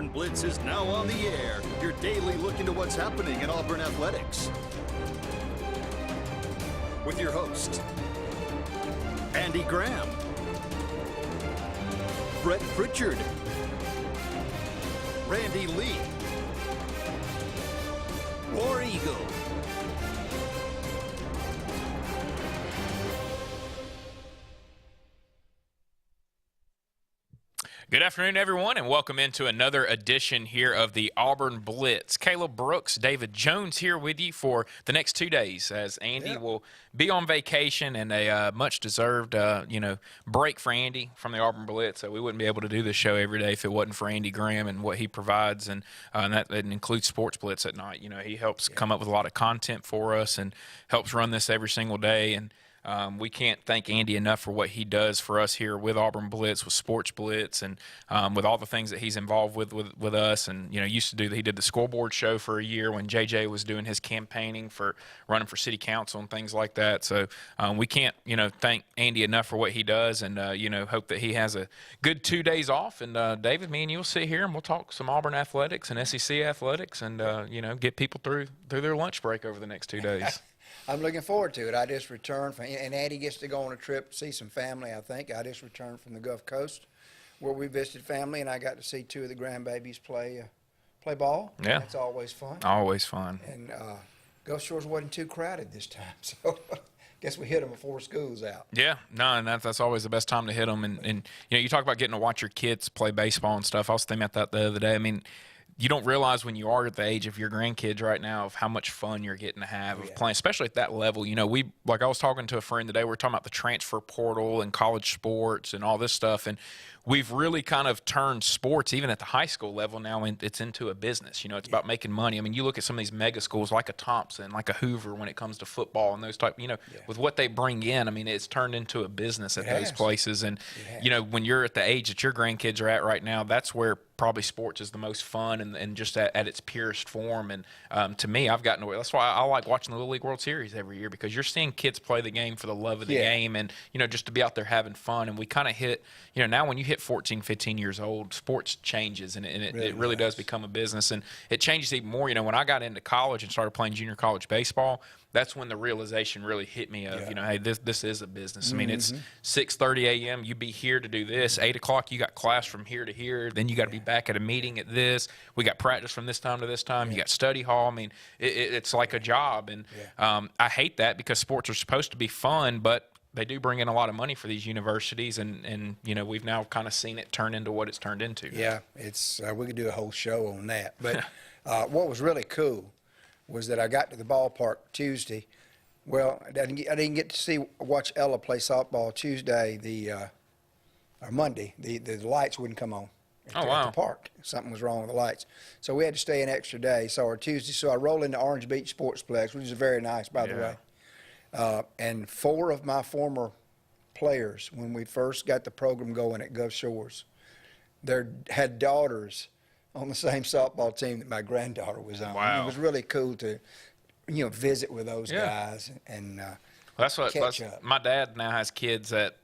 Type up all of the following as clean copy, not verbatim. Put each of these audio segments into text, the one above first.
Auburn Blitz is now on the air. Your daily look into what's happening in Auburn athletics. With your host, Andy Graham, Brett Pritchard, Randy Lee, War Eagle. Good afternoon, everyone, and welcome into another edition here of the Auburn Blitz. Caleb Brooks, David Jones here with you for the next 2 days as Andy will be on vacation and a much-deserved, break for Andy from the Auburn Blitz. So we wouldn't be able to do this show every day if it wasn't for Andy Graham and what he provides, and that includes Sports Blitz at night. You know, he helps come up with a lot of content for us and helps run this every single day. And we can't thank Andy enough for what he does for us here with Auburn Blitz, with Sports Blitz, and with all the things that he's involved with us. And, he did the scoreboard show for a year when JJ was doing his campaigning for running for city council and things like that. So we can't, thank Andy enough for what he does, and, hope that he has a good 2 days off. And, David, me and you will sit here and we'll talk some Auburn athletics and SEC athletics and, get people through their lunch break over the next 2 days. I'm looking forward to it. I just returned from, and Andy gets to go on a trip, see some family, I think. I just returned from the Gulf Coast where we visited family, and I got to see two of the grandbabies play ball. Yeah. That's always fun. Always fun. And Gulf Shores wasn't too crowded this time, so guess we hit them before school's out. Yeah, no, and that's always the best time to hit them. And you talk about getting to watch your kids play baseball and stuff. I was thinking about that the other day. I mean, you don't realize when you are at the age of your grandkids right now of how much fun you're getting to have of playing, especially at that level. I was talking to a friend today. We were talking about the transfer portal and college sports and all this stuff, and we've really kind of turned sports, even at the high school level now, it's into a business. It's about making money. I mean, you look at some of these mega schools like a Thompson, like a Hoover when it comes to football and those type, with what they bring in, I mean, it's turned into a business at those places. And, when you're at the age that your grandkids are at right now, that's where probably sports is the most fun and just at its purest form. And to me, I've gotten away. That's why I like watching the Little League World Series every year, because you're seeing kids play the game for the love of the game and, just to be out there having fun. And we kind of hit, now when you hit 14, 15 years old, sports changes and it really does become a business. And it changes even more. When I got into college and started playing junior college baseball, that's when the realization really hit me of, hey, this is a business. I mean, it's 6:30 a.m. You be here to do this. 8 o'clock, you got class from here to here. Then you got to be back at a meeting at this. We got practice from this time to this time. You got study hall. I mean, it's like a job. And I hate that, because sports are supposed to be fun, but they do bring in a lot of money for these universities, and we've now kind of seen it turn into what it's turned into. Yeah, it's we could do a whole show on that. But what was really cool was that I got to the ballpark Tuesday. Well, I didn't get to watch Ella play softball Tuesday, or Monday. The lights wouldn't come on at the park. Something was wrong with the lights. So we had to stay an extra day. So our Tuesday, so I rolled into Orange Beach Sportsplex, which is very nice, by the way. And 4 of my former players, when we first got the program going at Gulf Shores, had daughters on the same softball team that my granddaughter was on. Wow. It was really cool to, visit with those guys and catch up. My dad now has kids that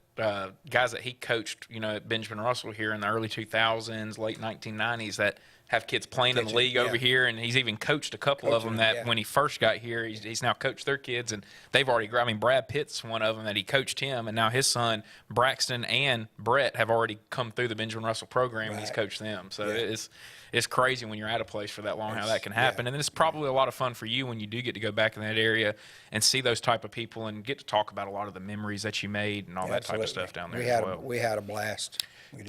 guys that he coached, at Benjamin Russell here in the early 2000s, late 1990s, that have kids playing in the league over here, and he's even coached a couple of them that when he first got here, he's now coached their kids, and they've already – I mean, Brad Pitt's one of them that he coached him, and now his son Braxton and Brett have already come through the Benjamin Russell program, and he's coached them. So it's crazy when you're at a place for that long how that can happen. And then it's probably a lot of fun for you when you do get to go back in that area and see those type of people and get to talk about a lot of the memories that you made and all that type of stuff down there as well. We had a blast.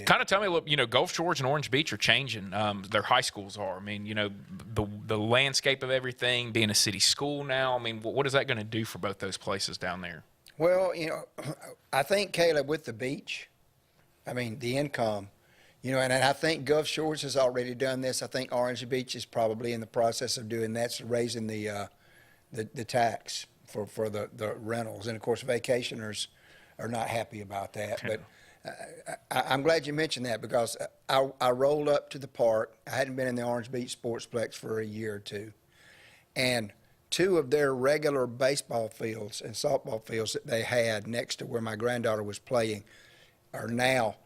Kind of tell me a little, Gulf Shores and Orange Beach are changing. Their high schools are. I mean, the landscape of everything, being a city school now, I mean, what is that going to do for both those places down there? Well, I think, Caleb, with the beach, I mean, the income, and I think Gulf Shores has already done this. I think Orange Beach is probably in the process of doing that, so raising the tax for the rentals. And, of course, vacationers are not happy about that. But I'm glad you mentioned that, because I rolled up to the park. I hadn't been in the Orange Beach Sportsplex for a year or two. And 2 of their regular baseball fields and softball fields that they had next to where my granddaughter was playing are now,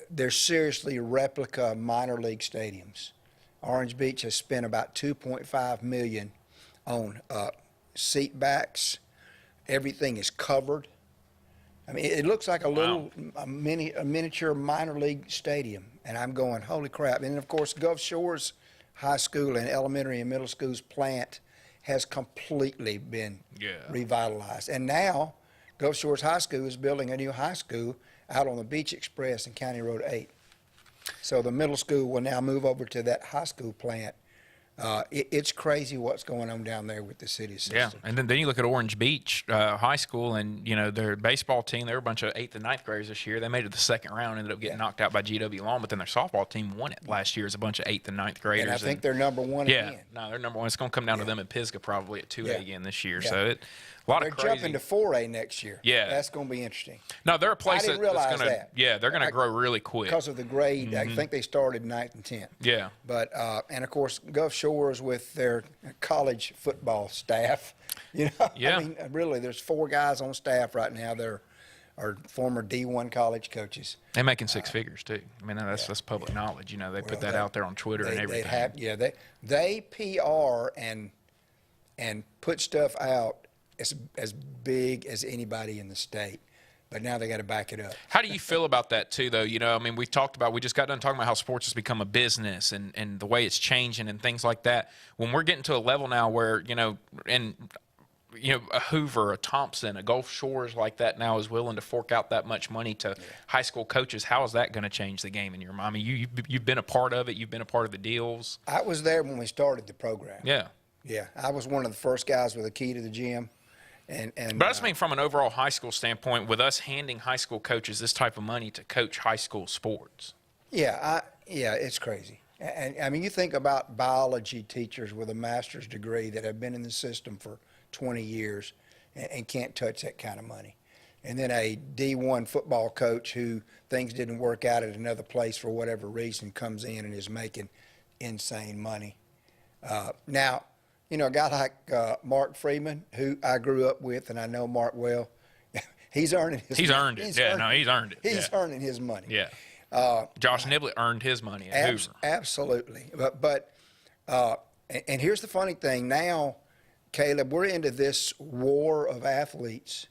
they're seriously replica minor league stadiums. Orange Beach has spent about $2.5 million on seat backs. Everything is covered. I mean, it looks like a little a miniature minor league stadium, and I'm going, holy crap! And of course, Gulf Shores High School and elementary and middle school's plant has completely been revitalized, and now Gulf Shores High School is building a new high school out on the Beach Express in County Road 8. So the middle school will now move over to that high school plant. It's crazy what's going on down there with the city system. Yeah, and then you look at Orange Beach High School, and their baseball team. They were a bunch of 8th and 9th graders this year. They made it the second round, ended up getting knocked out by GW Long. But then their softball team won it last year as a bunch of 8th and 9th graders. And I think they're number one again. No, they're number one. It's going to come down to them at Pisgah probably at 2A again this year. Yeah. So a lot they're of crazy. Jumping to 4A next year. Yeah, that's going to be interesting. No, they're a place I didn't that's realize going to. that. Yeah, they're going to grow really quick because of the grade. I think they started 9th and 10th. Yeah. But and of course Gulf Shores with their college football staff. Yeah. I mean, really, there's 4 guys on staff right now. They're former D1 college coaches. They're making 6 figures too. I mean, that's public knowledge. They put that out there on Twitter and everything. They PR and put stuff out as big as anybody in the state. But now they got to back it up. How do you feel about that too, though? I mean, we just got done talking about how sports has become a business and the way it's changing and things like that. When we're getting to a level now where, a Hoover, a Thompson, a Gulf Shores like that now is willing to fork out that much money to high school coaches, how is that going to change the game in your mind? I mean, you've been a part of it. You've been a part of the deals. I was there when we started the program. Yeah. Yeah, I was one of the first guys with a key to the gym. But I just mean from an overall high school standpoint, with us handing high school coaches this type of money to coach high school sports. Yeah, it's crazy. And I mean, you think about biology teachers with a master's degree that have been in the system for 20 years and can't touch that kind of money. And then a D1 football coach who things didn't work out at another place for whatever reason comes in and is making insane money. Now, a guy like Mark Freeman, who I grew up with, and I know Mark well, he's earning his money. He's earned it. He's earned it. He's earning his money. Yeah. Josh Niblett earned his money at Hoover. Absolutely. But and here's the funny thing. Now, Caleb, we're into this war of athletes,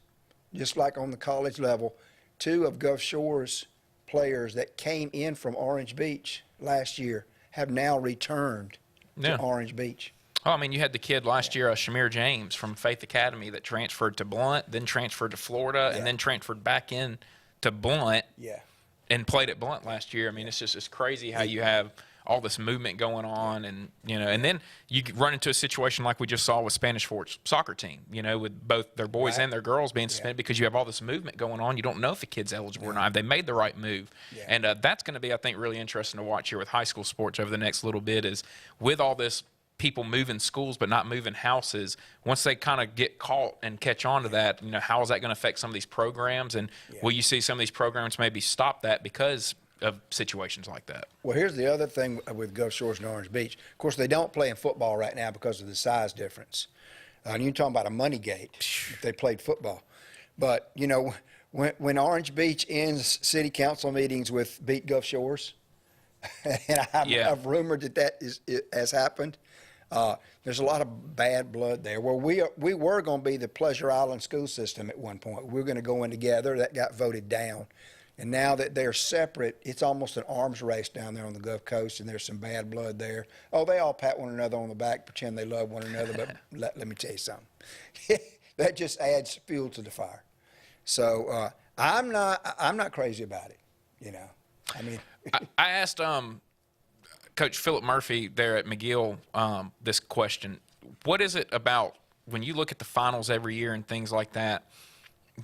just like on the college level. 2 of Gulf Shores players that came in from Orange Beach last year have now returned to Orange Beach. Oh, I mean, you had the kid last year, Shamir James from Faith Academy, that transferred to Blount, then transferred to Florida, and then transferred back in to Blount and played at Blount last year. I mean, it's crazy how you have all this movement going on, and then you run into a situation like we just saw with Spanish Fort's soccer team, with both their boys and their girls being suspended because you have all this movement going on. You don't know if the kid's eligible or not. Have they made the right move? And that's going to be, I think, really interesting to watch here with high school sports over the next little bit, is with all this people moving schools but not moving houses, once they kind of get caught and catch on to that, how is that going to affect some of these programs? And will you see some of these programs maybe stop that because of situations like that? Well, here's the other thing with Gulf Shores and Orange Beach. Of course, they don't play in football right now because of the size difference. And you're talking about a money gate if they played football. But, when Orange Beach ends city council meetings with beat Gulf Shores, and I've rumored that has happened, there's a lot of bad blood there. Well, we were going to be the Pleasure Island school system at one point. We were going to go in together. That got voted down. And now that they're separate, it's almost an arms race down there on the Gulf Coast, and there's some bad blood there. Oh, they all pat one another on the back, pretend they love one another, but let me tell you something. That just adds fuel to the fire. So I'm not crazy about it, I mean, I asked Coach Philip Murphy there at McGill this question. What is it about when you look at the finals every year and things like that?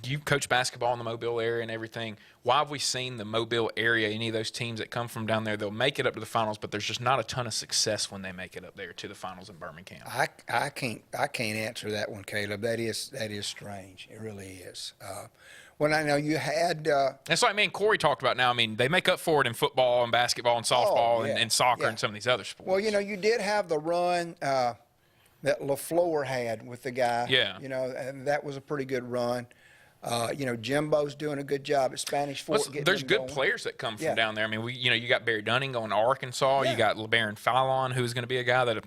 You coach basketball in the Mobile area and everything. Why have we seen the Mobile area, any of those teams that come from down there, they'll make it up to the finals, but there's just not a ton of success when they make it up there to the finals in Birmingham? I can't answer that one, Caleb. That is strange. It really is. Well, I know you had. That's what I mean. Corey talked about now. I mean, they make up for it in football and basketball and softball and soccer and some of these other sports. Well, you did have the run that LaFleur had with the guy. Yeah. And that was a pretty good run. Jimbo's doing a good job at Spanish Fort. Well, getting there's them good going. players that come from Yeah. down there. I mean, you got Barry Dunning going to Arkansas. Yeah. You got LeBaron Fallon, who's going to be a guy that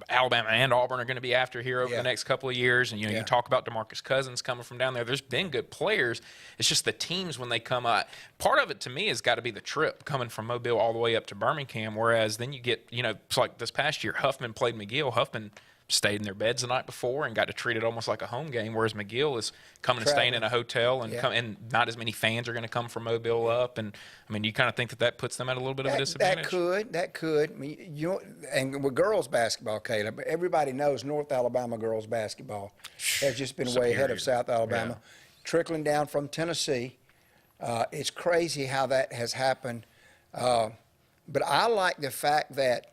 Alabama and Auburn are going to be after here over Yeah. the next couple of years. And, you talk about DeMarcus Cousins coming from down there. There's been good players. It's just the teams when they come up. Part of it to me has got to be the trip coming from Mobile all the way up to Birmingham, whereas then you get, it's like this past year, Huffman played McGill. Huffman stayed in their beds the night before and got to treat it almost like a home game, whereas McGill is coming and staying in a hotel and and not as many fans are going to come from Mobile up. And I mean, you kind of think that puts them at a little bit of a disadvantage. That could. I mean, and with girls basketball, Caleb, everybody knows North Alabama girls basketball has just been way ahead of South Alabama, trickling down from Tennessee. It's crazy how that has happened. But I like the fact that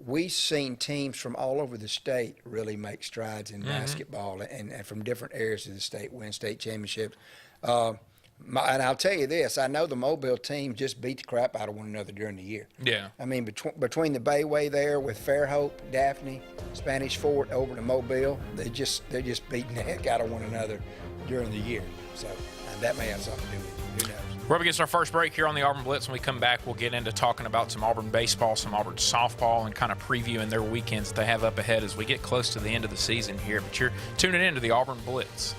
we've seen teams from all over the state really make strides in basketball and from different areas of the state win state championships. And I'll tell you this, I know the Mobile team just beat the crap out of one another during the year. Yeah. I mean, between the Bayway there with Fairhope, Daphne, Spanish Fort over to Mobile, they're just beating the heck out of one another during the year. So that may have something to do with it. Who knows? We're up against our first break here on the Auburn Blitz. When we come back, we'll get into talking about some Auburn baseball, some Auburn softball, and kind of previewing their weekends that they have up ahead as we get close to the end of the season here. But you're tuning in to the Auburn Blitz.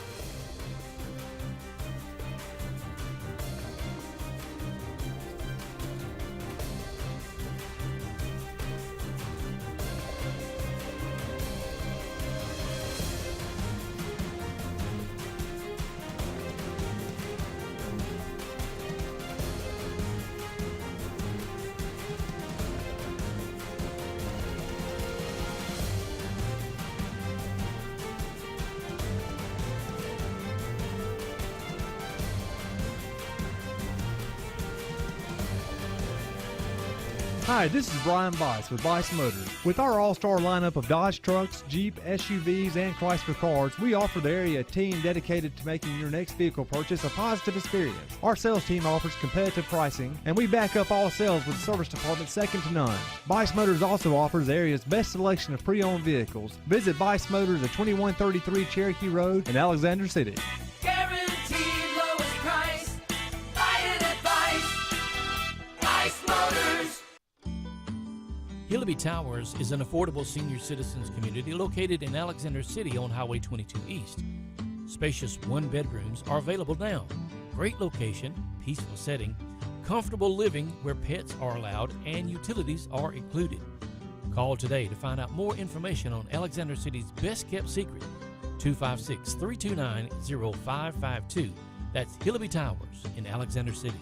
Hi, this is Brian Bice with Bice Motors. With our all-star lineup of Dodge trucks, Jeep, SUVs, and Chrysler cars, we offer the area team dedicated to making your next vehicle purchase a positive experience. Our sales team offers competitive pricing, and we back up all sales with a service department second to none. Bice Motors also offers the area's best selection of pre-owned vehicles. Visit Bice Motors at 2133 Cherokee Road in Alexander City. Guaranteed lowest price. Buy it at Bice Motors. Hilleby Towers is an affordable senior citizens community located in Alexander City on Highway 22 East. Spacious one-bedrooms are available now. Great location, peaceful setting, comfortable living where pets are allowed and utilities are included. Call today to find out more information on Alexander City's best-kept secret, 256-329-0552. That's Hilleby Towers in Alexander City.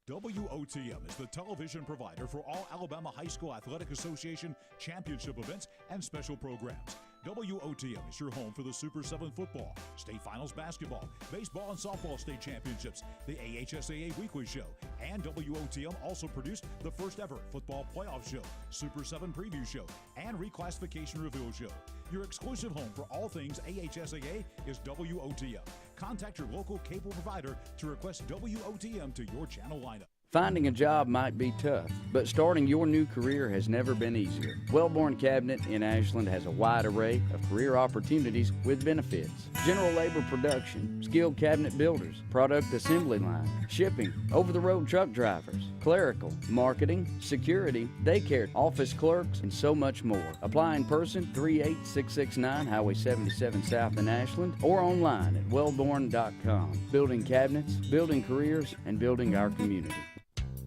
WOTM is the television provider for all Alabama High School Athletic Association championship events and special programs. WOTM is your home for the Super 7 football, state finals basketball, baseball and softball state championships, the AHSAA weekly show, and WOTM also produced the first ever football playoff show, Super 7 preview show, and reclassification reveal show. Your exclusive home for all things AHSAA is WOTM. Contact your local cable provider to request WOTM to your channel lineup. Finding a job might be tough, but starting your new career has never been easier. Wellborn Cabinet in Ashland has a wide array of career opportunities with benefits. General labor production, skilled cabinet builders, product assembly line, shipping, over-the-road truck drivers, clerical, marketing, security, daycare, office clerks, and so much more. Apply in person, 38669 Highway 77 South in Ashland, or online at wellborn.com. Building cabinets, building careers, and building our community.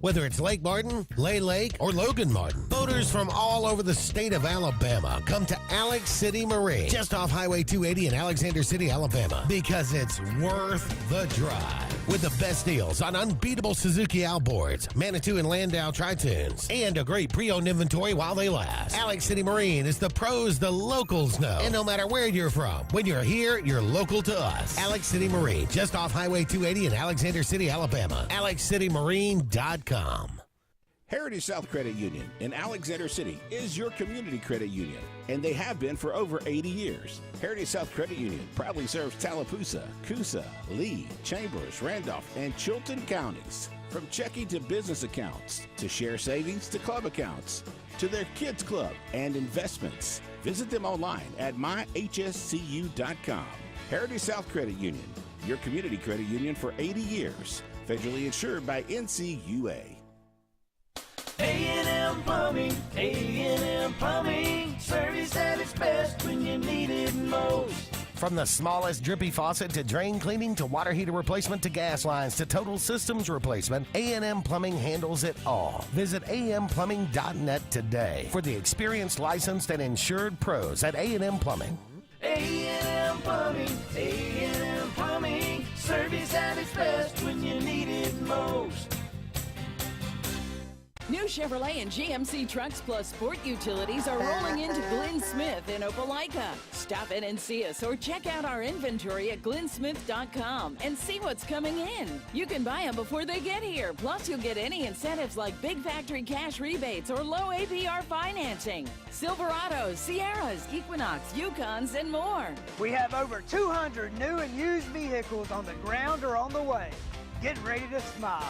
Whether it's Lake Martin, Lay Lake, or Logan Martin, boaters from all over the state of Alabama come to Alex City Marine, just off Highway 280 in Alexander City, Alabama, because it's worth the drive. With the best deals on unbeatable Suzuki outboards, Manitou and Landau Tritoons, and a great pre-owned inventory while they last. Alex City Marine is the pros the locals know. And no matter where you're from, when you're here, you're local to us. Alex City Marine, just off Highway 280 in Alexander City, Alabama. AlexCityMarine.com. Heritage South Credit Union in Alexander City is your community credit union, and they have been for over 80 years. Heritage South Credit Union proudly serves Tallapoosa, Coosa, Lee, Chambers, Randolph, and Chilton counties. From checking to business accounts, to share savings to club accounts, to their kids club and investments. Visit them online at myhscu.com. Heritage South Credit Union, your community credit union for 80 years. Federally insured by NCUA. A&M Plumbing, A&M Plumbing, service at its best when you need it most. From the smallest drippy faucet to drain cleaning to water heater replacement to gas lines to total systems replacement, A&M Plumbing handles it all. Visit amplumbing.net today for the experienced, licensed, and insured pros at A&M Plumbing. A&M Plumbing, A&M Plumbing, service at its best when you need it most. New Chevrolet and GMC trucks plus sport utilities are rolling into Glenn Smith in Opelika. Stop in and see us or check out our inventory at glennsmith.com and see what's coming in. You can buy them before they get here. Plus, you'll get any incentives like big factory cash rebates or low APR financing. Silverados, Sierras, Equinox, Yukons, and more. We have over 200 new and used vehicles on the ground or on the way. Get ready to smile.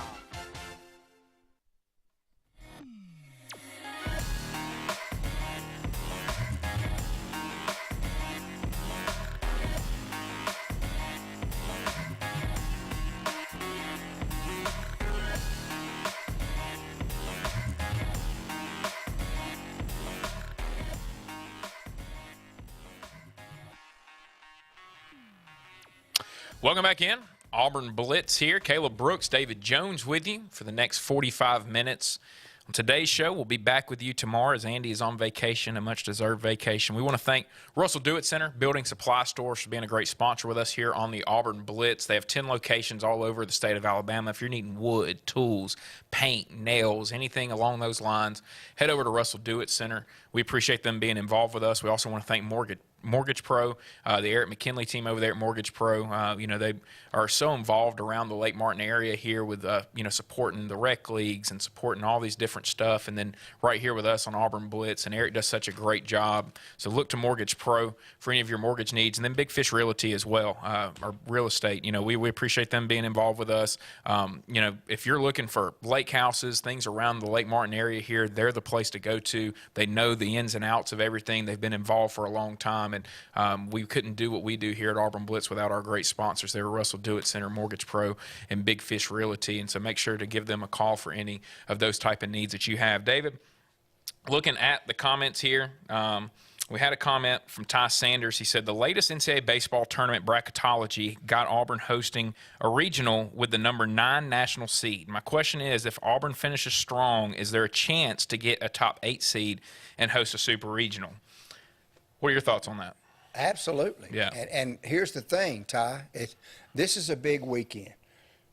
Welcome back in. Auburn Blitz here. Caleb Brooks, David Jones with you for the next 45 minutes. On today's show, we'll be back with you tomorrow as Andy is on vacation, a much-deserved vacation. We want to thank Russell Dewitt Center Building Supply Store for being a great sponsor with us here on the Auburn Blitz. They have 10 locations all over the state of Alabama. If you're needing wood, tools, paint, nails, anything along those lines, head over to Russell Dewitt Center. We appreciate them being involved with us. We also want to thank Mortgage Pro, the Eric McKinley team over there at Mortgage Pro. They are so involved around the Lake Martin area here with, supporting the rec leagues and supporting all these different stuff. And then right here with us on Auburn Blitz. And Eric does such a great job. So look to Mortgage Pro for any of your mortgage needs. And then Big Fish Realty as well, or real estate. We appreciate them being involved with us. If you're looking for lake houses, things around the Lake Martin area here, they're the place to go to. They know the ins and outs of everything. They've been involved for a long time. And we couldn't do what we do here at Auburn Blitz without our great sponsors. They were Russell Dewitt Center, Mortgage Pro, and Big Fish Realty. And so make sure to give them a call for any of those type of needs that you have. David, looking at the comments here, we had a comment from Ty Sanders. He said, the latest NCAA baseball tournament bracketology got Auburn hosting a regional with the number 9 national seed. My question is, if Auburn finishes strong, is there a chance to get a top 8 seed and host a super regional? What are your thoughts on that? Absolutely. Yeah. And here's the thing, Ty. This is a big weekend.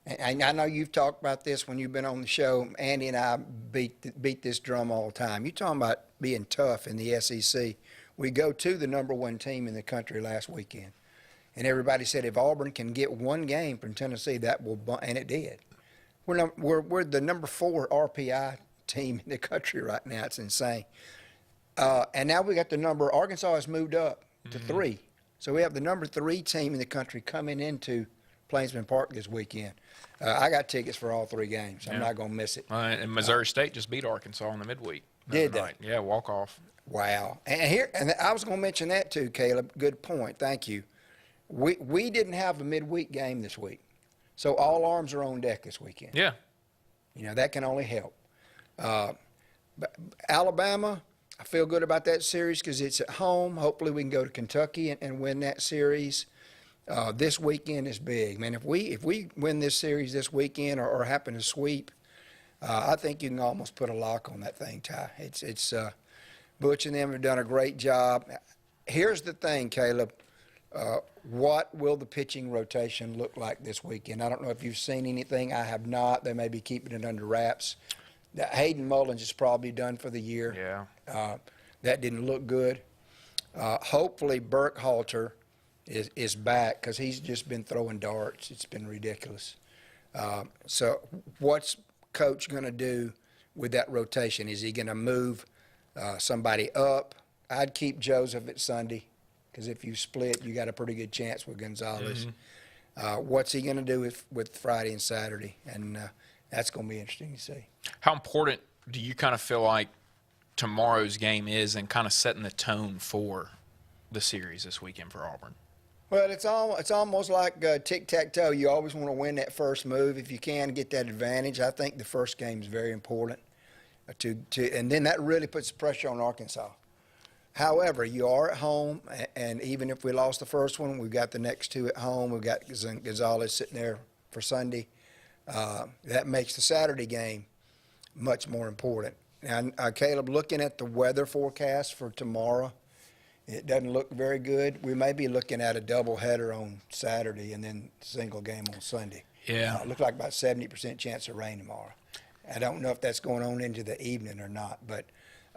And I know you've talked about this when you've been on the show. Andy and I beat this drum all the time. You're talking about being tough in the SEC. We go to the number 1 team in the country last weekend. And everybody said if Auburn can get one game from Tennessee, that will – and it did. We're the number 4 RPI team in the country right now. It's insane. And now we got the number – Arkansas has moved up to 3. So we have the number 3 team in the country coming into Plainsman Park this weekend. I got tickets for all 3 games. I'm not going to miss it. And Missouri State just beat Arkansas in the midweek. Did they? Yeah, walk-off. Wow. And I was going to mention that too, Caleb. Good point. Thank you. We didn't have a midweek game this week. So all arms are on deck this weekend. Yeah. That can only help. But Alabama, I feel good about that series because it's at home. Hopefully we can go to Kentucky and win that series. This weekend is big. Man, if we win this series this weekend or happen to sweep, I think you can almost put a lock on that thing, Ty. It's Butch and them have done a great job. Here's the thing, Caleb. What will the pitching rotation look like this weekend? I don't know if you've seen anything. I have not. They may be keeping it under wraps. Hayden Mullins is probably done for the year. Yeah. That didn't look good. Hopefully Burkhalter is back because he's just been throwing darts. It's been ridiculous. So what's Coach going to do with that rotation? Is he going to move somebody up? I'd keep Joseph at Sunday because if you split, you got a pretty good chance with Gonzalez. What's he going to do with Friday and Saturday? And that's going to be interesting to see. How important do you kind of feel like tomorrow's game is and kind of setting the tone for the series this weekend for Auburn? Well, it's almost like tic-tac-toe. You always want to win that first move if you can, get that advantage. I think the first game is very important, and then that really puts pressure on Arkansas. However, you are at home, and even if we lost the first one, we've got the next two at home. We've got Gonzalez sitting there for Sunday. That makes the Saturday game much more important. And Caleb, looking at the weather forecast for tomorrow, it doesn't look very good. We may be looking at a doubleheader on Saturday and then single game on Sunday. Yeah. It looks like about 70% chance of rain tomorrow. I don't know if that's going on into the evening or not, but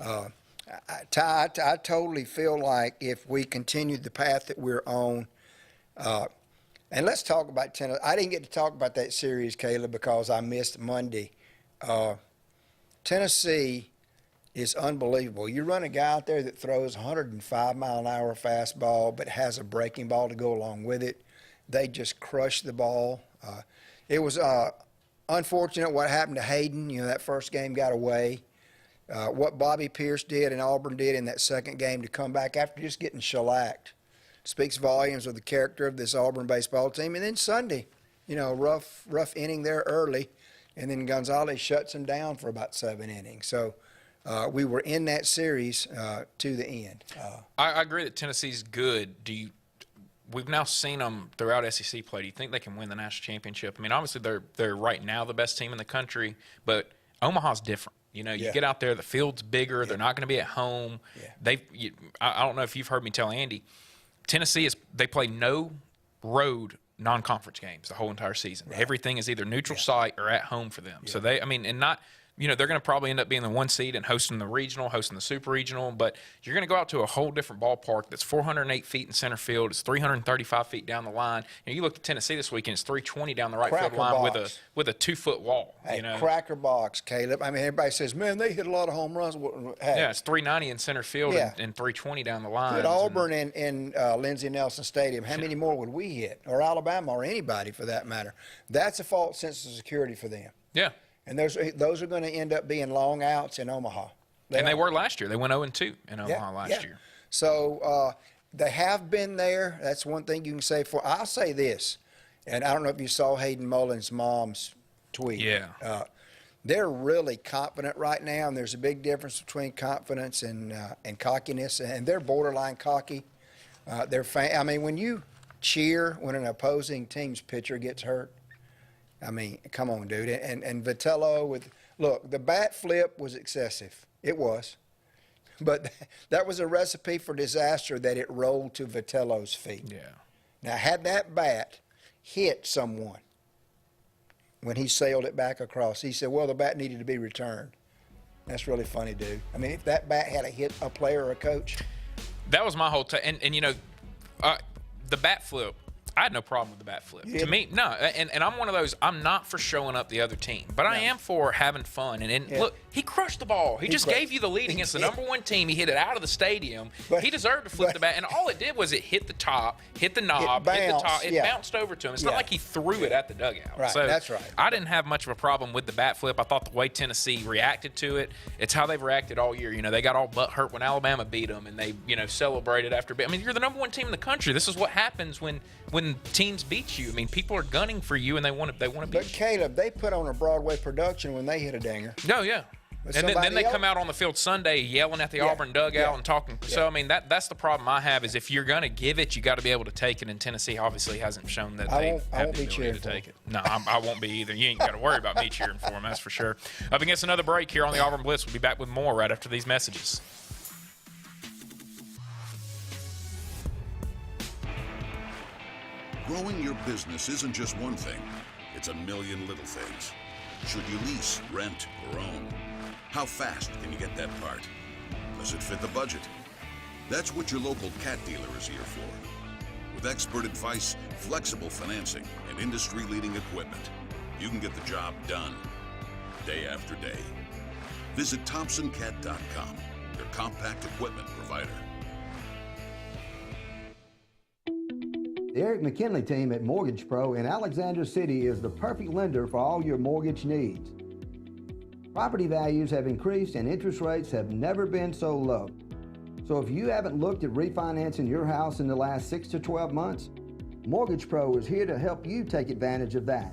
I totally feel like if we continue the path that we're on, and let's talk about Tennessee. I didn't get to talk about that series, Caleb, because I missed Monday. Tennessee is unbelievable. You run a guy out there that throws 105-mile-an-hour fastball but has a breaking ball to go along with it. They just crush the ball. It was unfortunate what happened to Hayden. You know, that first game got away. What Bobby Pierce did and Auburn did in that second game to come back after just getting shellacked speaks volumes of the character of this Auburn baseball team. And then Sunday, you know, rough inning there early, and then Gonzalez shuts him down for about 7 innings. So we were in that series to the end. I agree that Tennessee's good. We've now seen them throughout SEC play. Do you think they can win the national championship? I mean, obviously they're right now the best team in the country, but Omaha's different. You know, you get out there, the field's bigger. They're not going to be at home. I don't know if you've heard me tell Andy, Tennessee they play no road non-conference games the whole entire season. Right. Everything is either neutral site or at home for them. So they're going to probably end up being the 1 seed and hosting the regional, hosting the super regional, but you're going to go out to a whole different ballpark that's 408 feet in center field. It's 335 feet down the line. You look at Tennessee this weekend, it's 320 down the right field line with a 2-foot wall. Hey, you know? Cracker box, Caleb. I mean, everybody says, man, they hit a lot of home runs. Hey. Yeah, it's 390 in center field and 320 down the line. At Auburn and Lindsey Nelson Stadium, how many more would we hit? Or Alabama or anybody for that matter. That's a false sense of security for them. Yeah. And those are going to end up being long outs in Omaha. They were last year. They went 0-2 in Omaha last year. So they have been there. That's one thing you can say. I'll say this, and I don't know if you saw Hayden Mullins' mom's tweet. Yeah. They're really confident right now, and there's a big difference between confidence and cockiness, and they're borderline cocky. I mean, when you cheer when an opposing team's pitcher gets hurt, I mean, come on, dude. And Vitello look, the bat flip was excessive. It was. But that was a recipe for disaster that it rolled to Vitello's feet. Yeah. Now, had that bat hit someone when he sailed it back across, he said, well, the bat needed to be returned. That's really funny, dude. I mean, if that bat had hit a player or a coach. That was my whole and you know, the bat flip, I had no problem with the bat flip. To me, no. And I'm one of those, I'm not for showing up the other team, but I am for having fun. And look, he crushed the ball. He just gave you the lead against the #1 team. He hit it out of the stadium. He deserved to flip the bat. And all it did was it hit the top, hit the knob, hit the top. It bounced over to him. It's not like he threw it at the dugout. Right, so that's right. I didn't have much of a problem with the bat flip. I thought the way Tennessee reacted to it, it's how they've reacted all year. You know, they got all butthurt when Alabama beat them, and they, you know, celebrated after. I mean, you're the #1 team in the country. This is what happens when teams beat you. I mean, people are gunning for you, and they want to beat you. But Caleb, they put on a Broadway production when they hit a dinger. No, yeah. And then they come out on the field Sunday yelling at the Auburn dugout and talking. So, I mean, that's the problem I have is if you're going to give it, you got to be able to take it. And Tennessee obviously hasn't shown that they have the ability to take it. No, I won't be either. You ain't got to worry about me cheering for them, that's for sure. Up against another break here on the Auburn Blitz. We'll be back with more right after these messages. Growing your business isn't just one thing. It's a million little things. Should you lease, rent, or own? How fast can you get that part? Does it fit the budget? That's what your local cat dealer is here for. With expert advice, flexible financing, and industry-leading equipment, you can get the job done day after day. Visit ThompsonCat.com, your compact equipment provider. The Eric McKinley team at Mortgage Pro in Alexander City is the perfect lender for all your mortgage needs. Property values have increased and interest rates have never been so low. So if you haven't looked at refinancing your house in the last 6 to 12 months, Mortgage Pro is here to help you take advantage of that.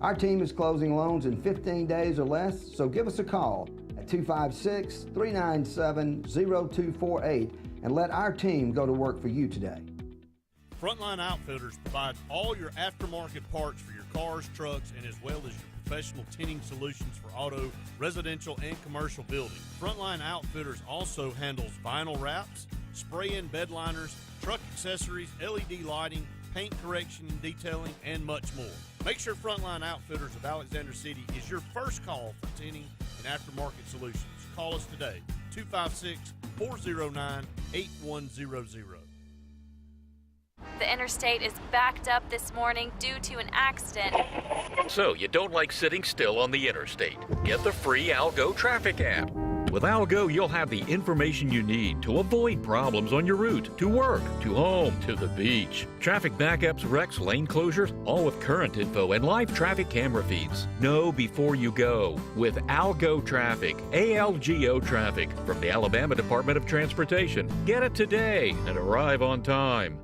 Our team is closing loans in 15 days or less, so give us a call at 256-397-0248 and let our team go to work for you today. Frontline Outfitters provides all your aftermarket parts for your cars, trucks, and as well as your professional tinting solutions for auto, residential, and commercial buildings. Frontline Outfitters also handles vinyl wraps, spray-in bed liners, truck accessories, LED lighting, paint correction and detailing, and much more. Make sure Frontline Outfitters of Alexander City is your first call for tinting and aftermarket solutions. Call us today, 256-409-8100. The interstate is backed up this morning due to an accident. So you don't like sitting still on the interstate? Get the free Algo traffic app. With Algo, you'll have the information you need to avoid problems on your route, to work, to home, to the beach. Traffic backups, wrecks, lane closures, all with current info and live traffic camera feeds. Know before you go with Algo Traffic, ALGO Traffic from the Alabama Department of Transportation. Get it today and arrive on time.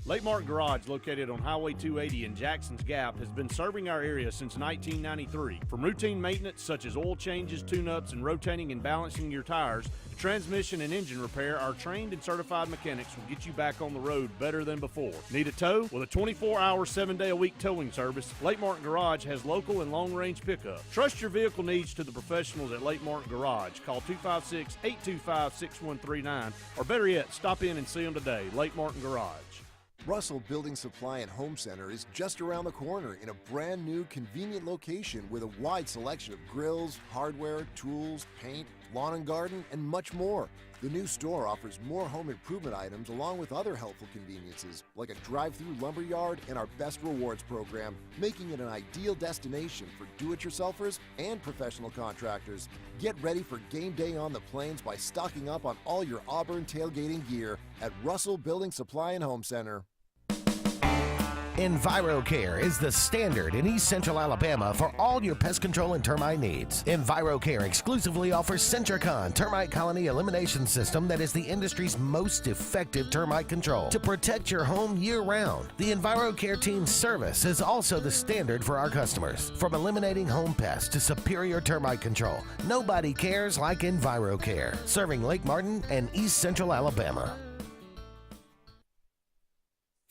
Lake Martin Garage, located on Highway 280 in Jackson's Gap, has been serving our area since 1993. From routine maintenance such as oil changes, tune-ups, and rotating and balancing your tires, to transmission and engine repair, our trained and certified mechanics will get you back on the road better than before. Need a tow? With a 24-hour, 7-day-a-week towing service, Lake Martin Garage has local and long-range pickup. Trust your vehicle needs to the professionals at Lake Martin Garage. Call 256-825-6139, or better yet, stop in and see them today. Lake Martin Garage. Russell Building Supply and Home Center is just around the corner in a brand new, convenient location with a wide selection of grills, hardware, tools, paint, lawn and garden, and much more. The new store offers more home improvement items along with other helpful conveniences like a drive-through lumberyard and our Best Rewards program, making it an ideal destination for do-it-yourselfers and professional contractors. Get ready for game day on the plains by stocking up on all your Auburn tailgating gear at Russell Building Supply and Home Center. EnviroCare is the standard in East Central Alabama for all your pest control and termite needs. EnviroCare exclusively offers Centricon termite colony elimination system that is the industry's most effective termite control to protect your home year-round. The EnviroCare team's service is also the standard for our customers. From eliminating home pests to superior termite control, nobody cares like EnviroCare, serving Lake Martin and East Central Alabama.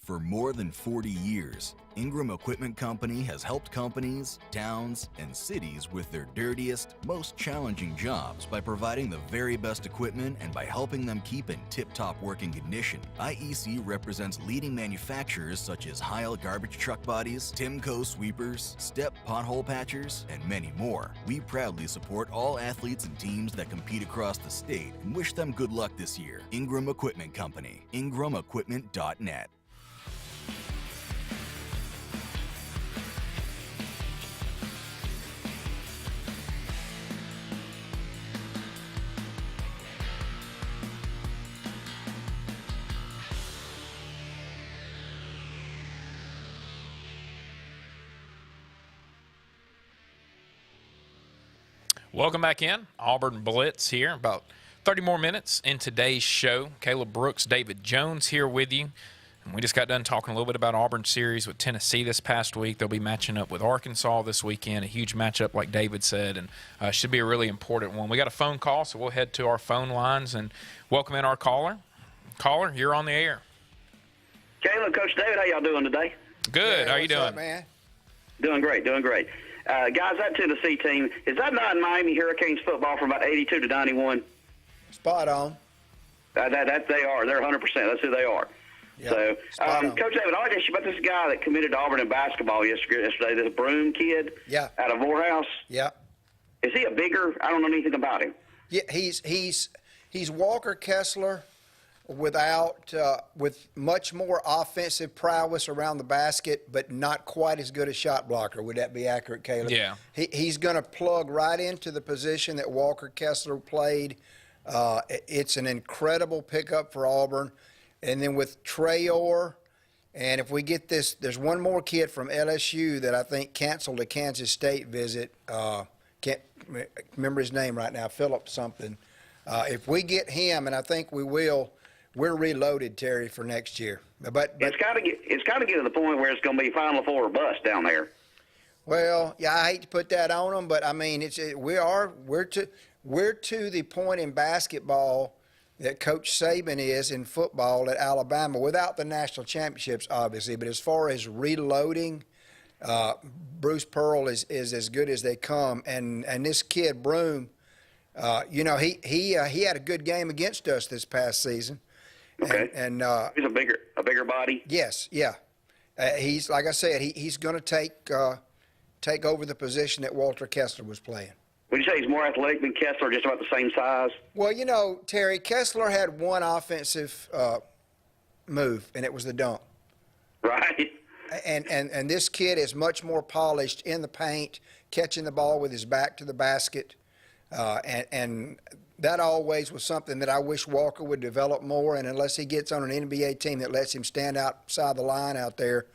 For more than 40 years, Ingram Equipment Company has helped companies, towns, and cities with their dirtiest, most challenging jobs by providing the very best equipment and by helping them keep in tip-top working condition. IEC represents leading manufacturers such as Heil garbage truck bodies, Timco sweepers, Step pothole patchers, and many more. We proudly support all athletes and teams that compete across the state and wish them good luck this year. Ingram Equipment Company, ingramequipment.net. Welcome back in. Auburn Blitz here. About 30 more minutes in today's show. Caleb Brooks, David Jones here with you. And we just got done talking a little bit about Auburn series with Tennessee this past week. They'll be matching up with Arkansas this weekend. A huge matchup, like David said, and should be a really important one. We got a phone call, so we'll head to our phone lines and welcome in our caller. Caller, you're on the air. Caleb, Coach David, how y'all doing today? Good. How you doing? Up, man? Doing great, doing great. Guys, that Tennessee team, is that not Miami Hurricanes football from about 82 to 91? Spot on. They are. They're 100%. That's who they are. Yep. So, Coach David, I want to ask you about this guy that committed to Auburn in basketball yesterday, this Broom kid out of Morehouse. Yeah. Is he a bigger? I don't know anything about him. Yeah, he's Walker Kessler with much more offensive prowess around the basket, but not quite as good a shot blocker. Would that be accurate, Caleb? Yeah. He's going to plug right into the position that Walker Kessler played. It's an incredible pickup for Auburn. And then with Traore, and if we get this, there's one more kid from LSU that I think canceled a Kansas State visit. can't remember his name right now, Philip something. If we get him, and I think we will, we're reloaded, Terry, for next year. But it's got to get to the point where it's going to be Final Four or bust down there. Well, yeah, I hate to put that on them, but I mean, we're to the point in basketball that Coach Saban is in football at Alabama, without the national championships, obviously. But as far as reloading, Bruce Pearl is as good as they come, and this kid Broome, he had a good game against us this past season. Okay. And he's a bigger body. Yes, yeah. He's, like I said, he's going to take over the position that Walter Kessler was playing. Would you say he's more athletic than Kessler, just about the same size? Well, Terry, Kessler had one offensive move, and it was the dunk. Right. And this kid is much more polished in the paint, catching the ball with his back to the basket. And that always was something that I wish Walker would develop more. And unless he gets on an NBA team that lets him stand outside the line out there,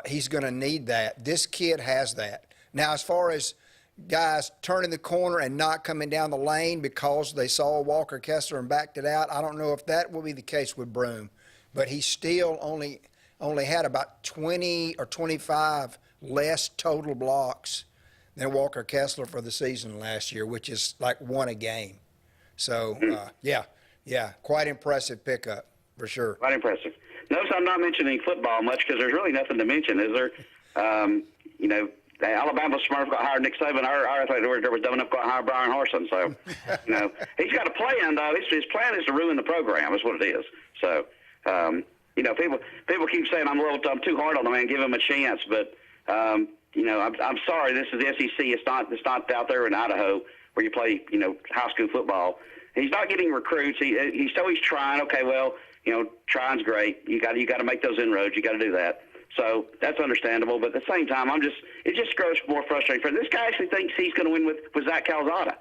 he's going to need that. This kid has that. Now, as far as guys turning the corner and not coming down the lane because they saw Walker Kessler and backed it out, I don't know if that will be the case with Broome. But he still only had about 20 or 25 less total blocks than Walker Kessler for the season last year, which is like one a game. So, yeah, quite impressive pickup for sure. Quite impressive. Notice I'm not mentioning football much because there's really nothing to mention, is there? Alabama's smart got hired Nick Saban. Our athletic director was dumb enough to go hire Brian Harsin. So, he's got a plan, though. His plan is to ruin the program, is what it is. So, people keep saying I'm too hard on the man, give him a chance. But, I'm sorry, this is the SEC. It's not out there in Idaho where you play, high school football. He's not getting recruits. He's always trying. Okay, well, trying's great. You got to make those inroads. You got to do that. So that's understandable. But at the same time, it just grows more frustrating. For this guy actually thinks he's going to win with Zach Calzada.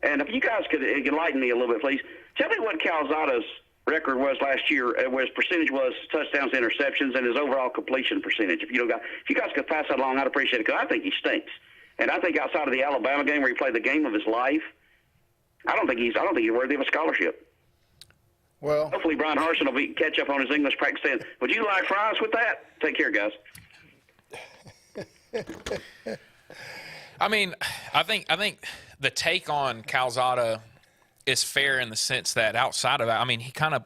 And if you guys could enlighten me a little bit, please, tell me what Calzada's record was last year, where his percentage was touchdowns, interceptions, and his overall completion percentage. If you guys could pass that along, I'd appreciate it, because I think he stinks. And I think outside of the Alabama game where he played the game of his life, I don't think he's worthy of a scholarship. Well, hopefully Brian Harsin will catch up on his English practice. Would you like fries with that? Take care, guys. I mean, I think the take on Calzada is fair in the sense that outside of that, I mean, he kind of,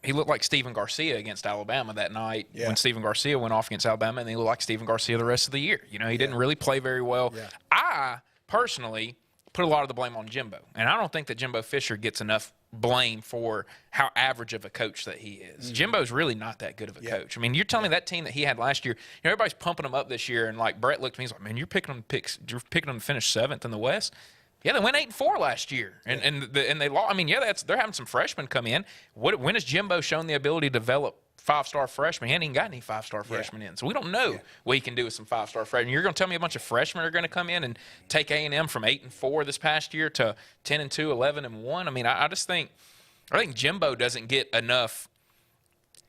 he looked like Stephen Garcia against Alabama that night when Stephen Garcia went off against Alabama, and he looked like Stephen Garcia the rest of the year. He didn't really play very well. Yeah. I personally put a lot of the blame on Jimbo, and I don't think that Jimbo Fisher gets enough blame for how average of a coach that he is. Mm-hmm. Jimbo's really not that good of a coach. I mean, you're telling me that team that he had last year, everybody's pumping them up this year, and like Brett looked at me, he's like, man, you're picking them to finish 7th in the West. Yeah, they went 8-4 last year, and they lost. I mean, they're having some freshmen come in. When has Jimbo shown the ability to develop 5-star freshmen? He hasn't even got any 5-star freshmen in, so we don't know what he can do with some 5-star freshmen. You're going to tell me a bunch of freshmen are going to come in and take A&M from 8-4 this past year to 10-2, 11-1. I mean, I think Jimbo doesn't get enough.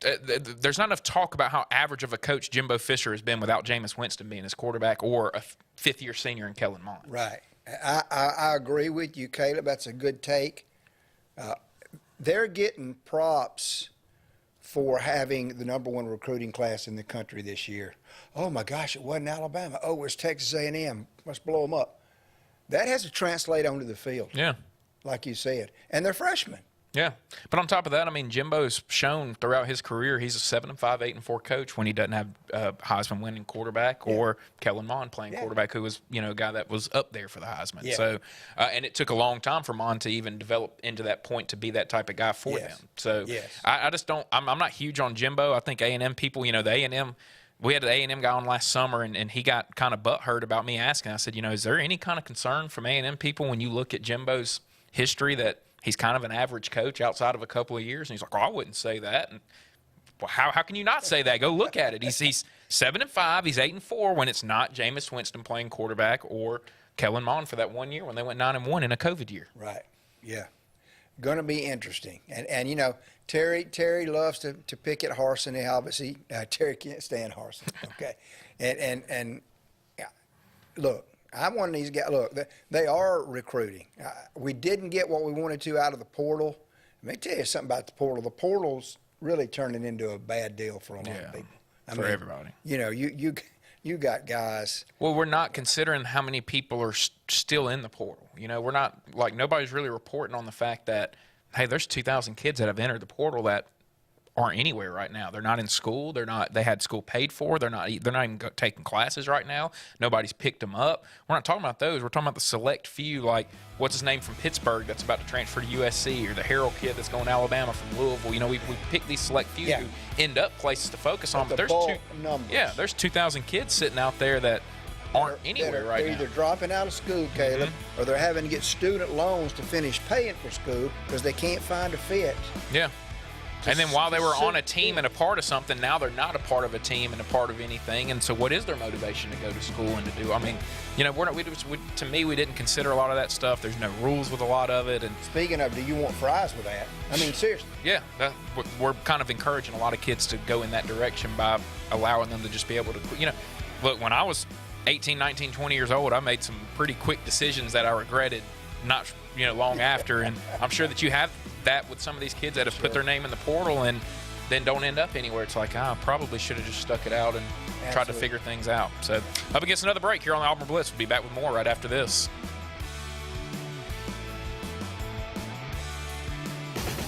There's not enough talk about how average of a coach Jimbo Fisher has been without Jameis Winston being his quarterback or a fifth-year senior in Kellen Mond. Right. I agree with you, Caleb. That's a good take. They're getting props for having the #1 recruiting class in the country this year. Oh, my gosh, it wasn't Alabama. Oh, it was Texas A&M. Let's blow them up. That has to translate onto the field. Yeah. Like you said. And they're freshmen. Yeah. But on top of that, I mean, Jimbo's shown throughout his career he's a 7-5, 8-4 coach when he doesn't have Heisman winning quarterback or Kellen Mond playing quarterback, who was, a guy that was up there for the Heisman. Yeah. So, and it took a long time for Mond to even develop into that point to be that type of guy for them. So I just don't, I'm not huge on Jimbo. I think A&M people, the A&M, we had an A&M guy on last summer, and he got kind of butthurt about me asking. I said, is there any kind of concern from A&M people when you look at Jimbo's history that he's kind of an average coach outside of a couple of years? And he's like, I wouldn't say that. And well, how can you not say that? Go look at it. He's 7-5. He's 8-4 when it's not Jameis Winston playing quarterback or Kellen Mond for that 1 year when they went 9-1 in a COVID year. Right. Yeah. Going to be interesting. And Terry loves to pick at Harsin. Obviously, Terry can't stand Harsin. Okay. And look, I'm one of these guys. Look, they are recruiting. We didn't get what we wanted to out of the portal. Let me tell you something about the portal. The portal's really turning into a bad deal for a lot of people. For everybody. You know, you got guys. Well, we're not considering how many people are still in the portal. You know, we're not, like, nobody's really reporting on the fact that, hey, there's 2,000 kids that have entered the portal that aren't anywhere right now. They're not in school. They had school paid for. They're not even taking classes right now. Nobody's picked them up. We're not talking about those. We're talking about the select few, like what's his name from Pittsburgh that's about to transfer to USC, or the Harrell kid that's going to Alabama from Louisville. You know, we pick these select few who end up places to focus on. But there's 2,000 kids sitting out there that aren't anywhere right now. They're either dropping out of school, Caleb, or they're having to get student loans to finish paying for school because they can't find a fit. Yeah. And then while they were on a team and a part of something, now they're not a part of a team and a part of anything. And so what is their motivation to go to school and to do? I mean, you know, to me, we didn't consider a lot of that stuff. There's no rules with a lot of it. And speaking of, do you want fries with that? I mean, seriously. Yeah, we're kind of encouraging a lot of kids to go in that direction by allowing them to just be able to, you know, look, when I was 18, 19, 20 years old, I made some pretty quick decisions that I regretted not, you know, long after. And I'm sure that you have that with some of these kids that have put their name in the portal and then don't end up anywhere. It's like, I probably should have just stuck it out and tried to figure things out. So up against another break here on the Auburn Blitz. We'll be back with more right after this.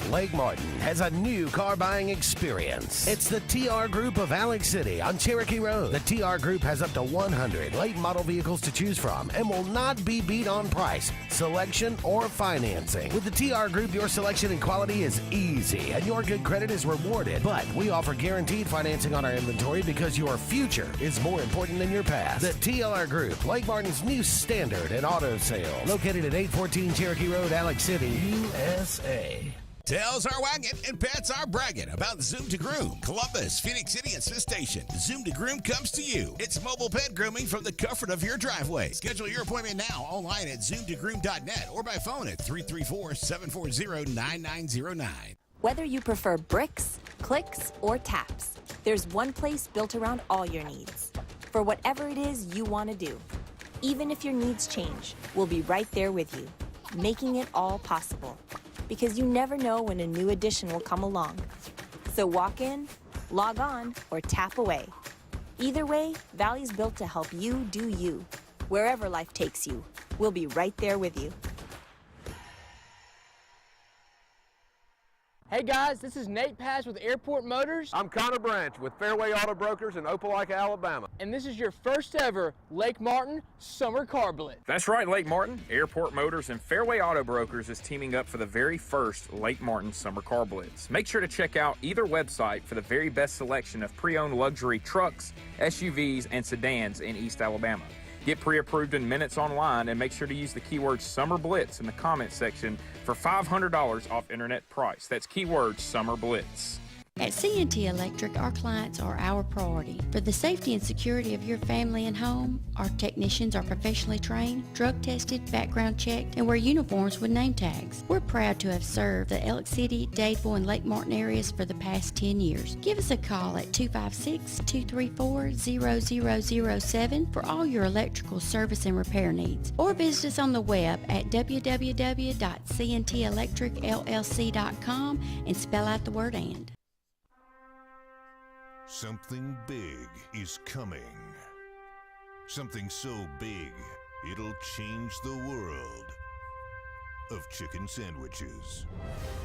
Lake Martin has a new car buying experience. It's the TR Group of Alex City on Cherokee Road. The TR Group has up to 100 late model vehicles to choose from and will not be beat on price, selection, or financing. With the TR Group, your selection and quality is easy and your good credit is rewarded. But we offer guaranteed financing on our inventory because your future is more important than your past. The TR Group, Lake Martin's new standard in auto sales. Located at 814 Cherokee Road, Alex City, USA. Tails are wagging and pets are bragging about Zoom to Groom. Columbus, Phoenix City, and Smith Station. Zoom to Groom comes to you. It's mobile pet grooming from the comfort of your driveway. Schedule your appointment now online at zoomtogroom.net or by phone at 334-740-9909. Whether you prefer bricks, clicks, or taps, there's one place built around all your needs. For whatever it is you want to do. Even if your needs change, we'll be right there with you, making it all possible. Because you never know when a new addition will come along. So walk in, log on, or tap away. Either way, Valley's built to help you do you. Wherever life takes you, we'll be right there with you. Hey guys, this is Nate Paz with Airport Motors. I'm Connor Branch with Fairway Auto Brokers in Opelika, Alabama. And this is your first ever Lake Martin Summer Car Blitz. That's right, Lake Martin. Airport Motors and Fairway Auto Brokers is teaming up for the very first Lake Martin Summer Car Blitz. Make sure to check out either website for the very best selection of pre-owned luxury trucks, SUVs, and sedans in East Alabama. Get pre-approved in minutes online and make sure to use the keyword Summer Blitz in the comment section for $500 off internet price. That's keyword Summer Blitz. At C&T Electric, our clients are our priority. For the safety and security of your family and home, our technicians are professionally trained, drug tested, background checked, and wear uniforms with name tags. We're proud to have served the Elk City, Dadeville, and Lake Martin areas for the past 10 years. Give us a call at 256-234-0007 for all your electrical service and repair needs. Or visit us on the web at www.cntelectricllc.com and spell out the word "and." Something big is coming. Something so big, it'll change the world of chicken sandwiches.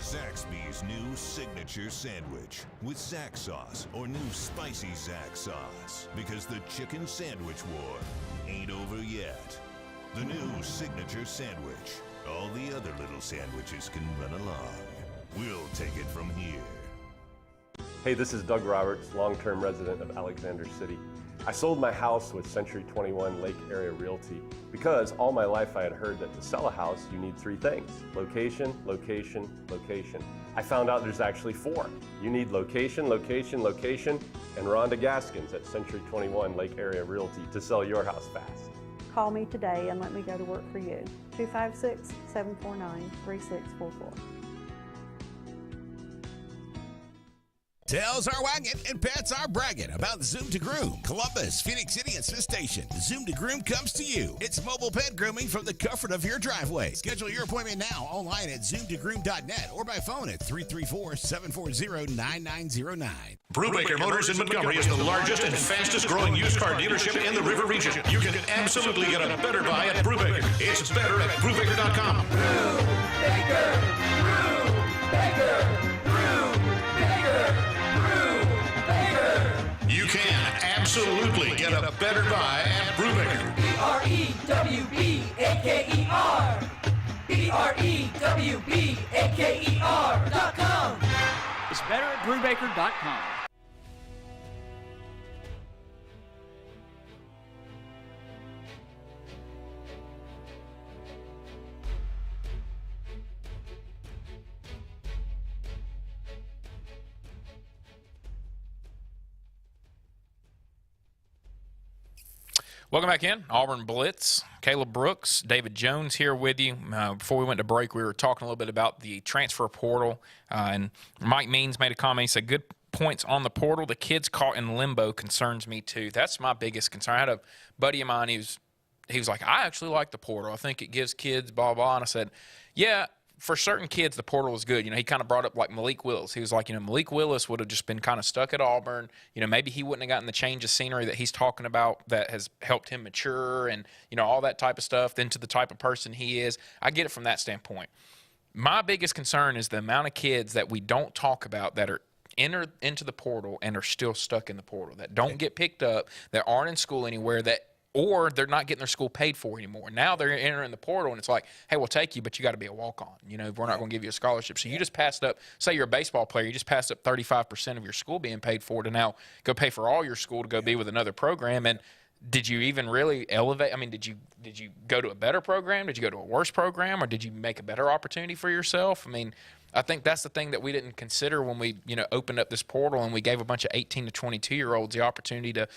Zaxby's new signature sandwich with Zax sauce or new spicy Zax sauce. Because the chicken sandwich war ain't over yet. The new signature sandwich. All the other little sandwiches can run along. We'll take it from here. Hey, this is Doug Roberts, long-term resident of Alexander City. I sold my house with Century 21 Lake Area Realty because all my life I had heard that to sell a house, you need three things: location, location, location. I found out there's actually four. You need location, location, location, and Rhonda Gaskins at Century 21 Lake Area Realty to sell your house fast. Call me today and let me go to work for you. 256-749-3644. Tails are wagging and pets are bragging about Zoom to Groom. Columbus, Phoenix City, and Smith Station. Zoom to Groom comes to you. It's mobile pet grooming from the comfort of your driveway. Schedule your appointment now online at zoomtogroom.net or by phone at 334-740-9909. Brubaker Motors in Montgomery is the largest and fastest growing used car dealership in the River region. You can absolutely get a better buy at Brubaker. It's better at Brubaker.com. Brubaker, Brubaker, Brubaker. You can absolutely get a better buy at Brubaker. BREWBAKER. BREWBAKER.com. It's better at Brubaker.com. Welcome back in. Auburn Blitz. Caleb Brooks, David Jones here with you. Before we went to break, we were talking a little bit about the transfer portal. And Mike Means made a comment. He said, good points on the portal. The kids caught in limbo concerns me too. That's my biggest concern. I had a buddy of mine, he was like, I actually like the portal. I think it gives kids blah, blah. And I said, yeah, for certain kids, the portal is good. You know, he kind of brought up like Malik Willis. He was like, Malik Willis would have just been kind of stuck at Auburn. Maybe he wouldn't have gotten the change of scenery that he's talking about that has helped him mature and, all that type of stuff, then to the type of person he is. I get it from that standpoint. My biggest concern is the amount of kids that we don't talk about that are entered into the portal and are still stuck in the portal, that don't get picked up, that aren't in school anywhere, or they're not getting their school paid for anymore. Now they're entering the portal, and it's like, hey, we'll take you, but you got to be a walk-on. We're not going to give you a scholarship. So you just passed up, say you're a baseball player, you just passed up 35% of your school being paid for to now go pay for all your school to go be with another program. And did you even really elevate? I mean, did you go to a better program? Did you go to a worse program? Or did you make a better opportunity for yourself? I mean, I think that's the thing that we didn't consider when we, opened up this portal and we gave a bunch of 18 to 22-year-olds the opportunity to,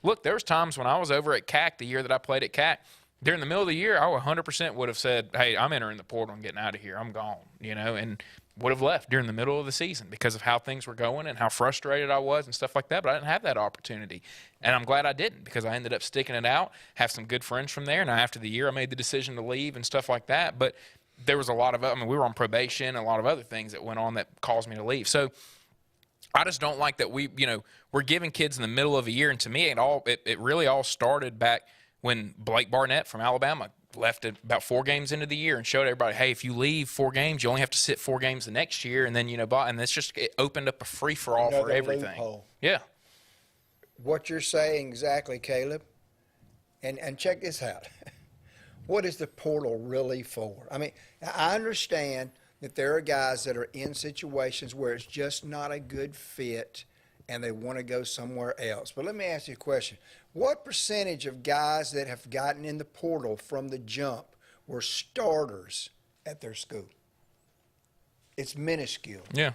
look, there was times when I was over at CAC the year that I played at CAC. During the middle of the year, I 100% would have said, hey, I'm entering the portal and getting out of here. I'm gone, and would have left during the middle of the season because of how things were going and how frustrated I was and stuff like that. But I didn't have that opportunity. And I'm glad I didn't because I ended up sticking it out, have some good friends from there. Now, after the year, I made the decision to leave and stuff like that. But there was a lot of, we were on probation, a lot of other things that went on that caused me to leave. So I just don't like that we're giving kids in the middle of a year. And to me, it really all started back when Blake Barnett from Alabama left it about 4 games into the year and showed everybody, hey, if you leave 4 games, you only have to sit 4 games the next year. And then, and it opened up a free-for-all for everything. Loophole. Yeah. What you're saying exactly, Caleb, and check this out. What is the portal really for? I mean, I understand that there are guys that are in situations where it's just not a good fit and they want to go somewhere else. But let me ask you a question. What percentage of guys that have gotten in the portal from the jump were starters at their school? It's minuscule. Yeah.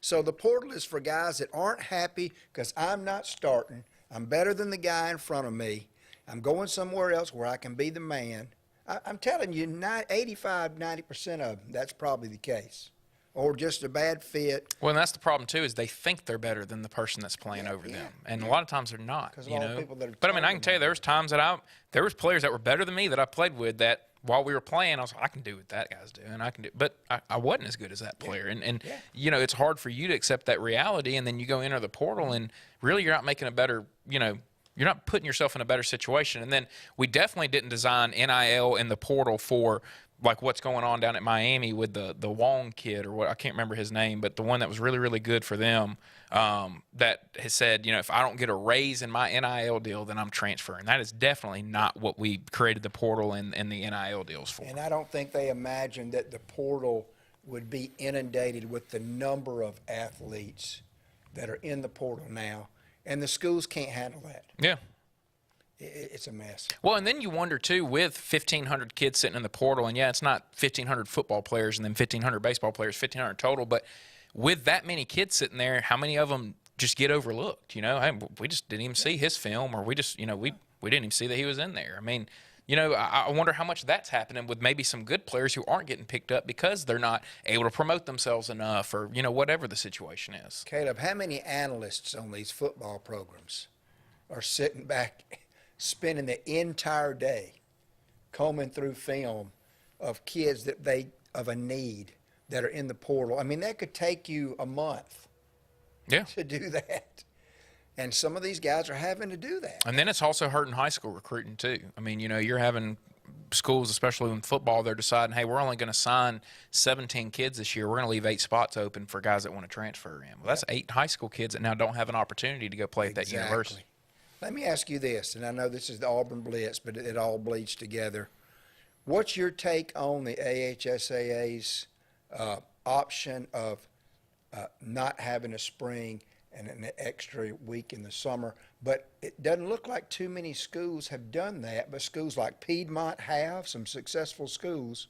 So the portal is for guys that aren't happy because I'm not starting. I'm better than the guy in front of me. I'm going somewhere else where I can be the man. I'm telling you, 85, 90% of them, that's probably the case. Or just a bad fit. Well, and that's the problem, too, is they think they're better than the person that's playing over them. And a lot of times they're not, Because a lot of people that are But, I can tell you, there was times that there was players that were better than me that I played with that while we were playing, I was like, I can do what that guy's doing. But I wasn't as good as that player. And it's hard for you to accept that reality, and then you go enter the portal, and really you're not making a better, you're not putting yourself in a better situation. And then we definitely didn't design NIL in the portal for like what's going on down at Miami with the Wong kid or what, I can't remember his name, but the one that was really, really good for them that has said, if I don't get a raise in my NIL deal, then I'm transferring. That is definitely not what we created the portal and the NIL deals for. And I don't think they imagined that the portal would be inundated with the number of athletes that are in the portal now. And the schools can't handle that. Yeah. It's a mess. Well, and then you wonder, too, with 1,500 kids sitting in the portal, and, it's not 1,500 football players and then 1,500 baseball players, 1,500 total, but with that many kids sitting there, how many of them just get overlooked? We just didn't even see his film, or we just, we didn't even see that he was in there. I wonder how much that's happening with maybe some good players who aren't getting picked up because they're not able to promote themselves enough, or whatever the situation is. Caleb, how many analysts on these football programs are sitting back, spending the entire day combing through film of kids of a need that are in the portal? I mean, that could take you a month to do that. And some of these guys are having to do that. And then it's also hurting high school recruiting too. I mean, you're having schools, especially in football, they're deciding, hey, we're only going to sign 17 kids this year. We're going to leave 8 spots open for guys that want to transfer in. Well, that's 8 high school kids that now don't have an opportunity to go play at that university. Let me ask you this, and I know this is the Auburn Blitz, but it all bleeds together. What's your take on the AHSAA's option of not having a spring and an extra week in the summer? But it doesn't look like too many schools have done that, but schools like Piedmont have, some successful schools.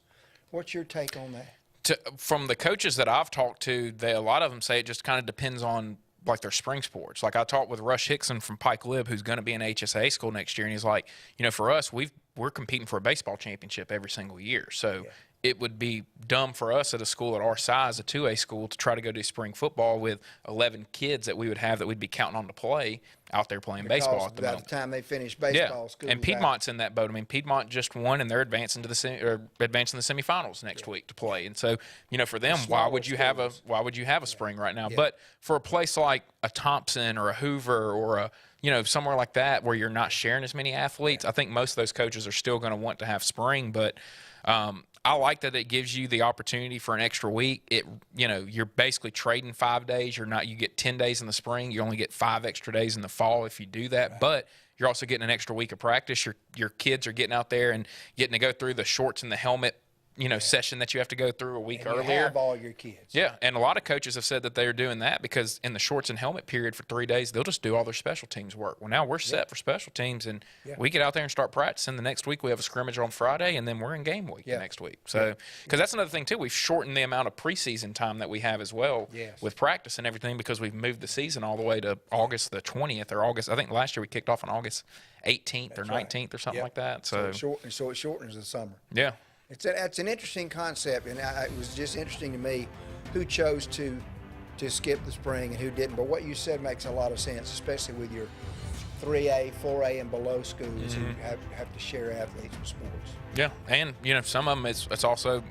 What's your take on that? From the coaches that I've talked to, a lot of them say it just kind of depends on like their spring sports. Like I talked with Rush Hickson from Pike Lib, who's going to be in HSA school next year, and he's like, for us, we're competing for a baseball championship every single year. So it would be dumb for us at a school at our size, a 2A school, to try to go do spring football with 11 kids that we would have that we'd be counting on to play out there playing baseball at the moment. By the time they finish baseball, school. And Piedmont's in that boat. I mean, Piedmont just won, and they're advancing to the semifinals next week to play. And so, for them, why would you have a spring right now? But for a place like a Thompson or a Hoover or a somewhere like that where you're not sharing as many athletes, I think most of those coaches are still going to want to have spring. But I like that it gives you the opportunity for an extra week. You're basically trading 5 days. You get 10 days in the spring. You only get 5 extra days in the fall if you do that. Right. But you're also getting an extra week of practice. Your kids are getting out there and getting to go through the shorts and the helmet session that you have to go through a week earlier. You have all your kids. Yeah, and a lot of coaches have said that they're doing that because in the shorts and helmet period for 3 days, they'll just do all their special teams work. Well, now we're set for special teams, and we get out there and start practicing. The next week we have a scrimmage on Friday, and then we're in game week the next week. So, because that's another thing too, we've shortened the amount of preseason time that we have as well with practice and everything because we've moved the season all the way to August the 20th or August. I think last year we kicked off on August 18th or 19th or something like that. So it shortens the summer. Yeah. It's an interesting concept, and it was just interesting to me who chose to skip the spring and who didn't. But what you said makes a lot of sense, especially with your 3A, 4A, and below schools who have to share athletes with sports. Yeah, and some of them it's also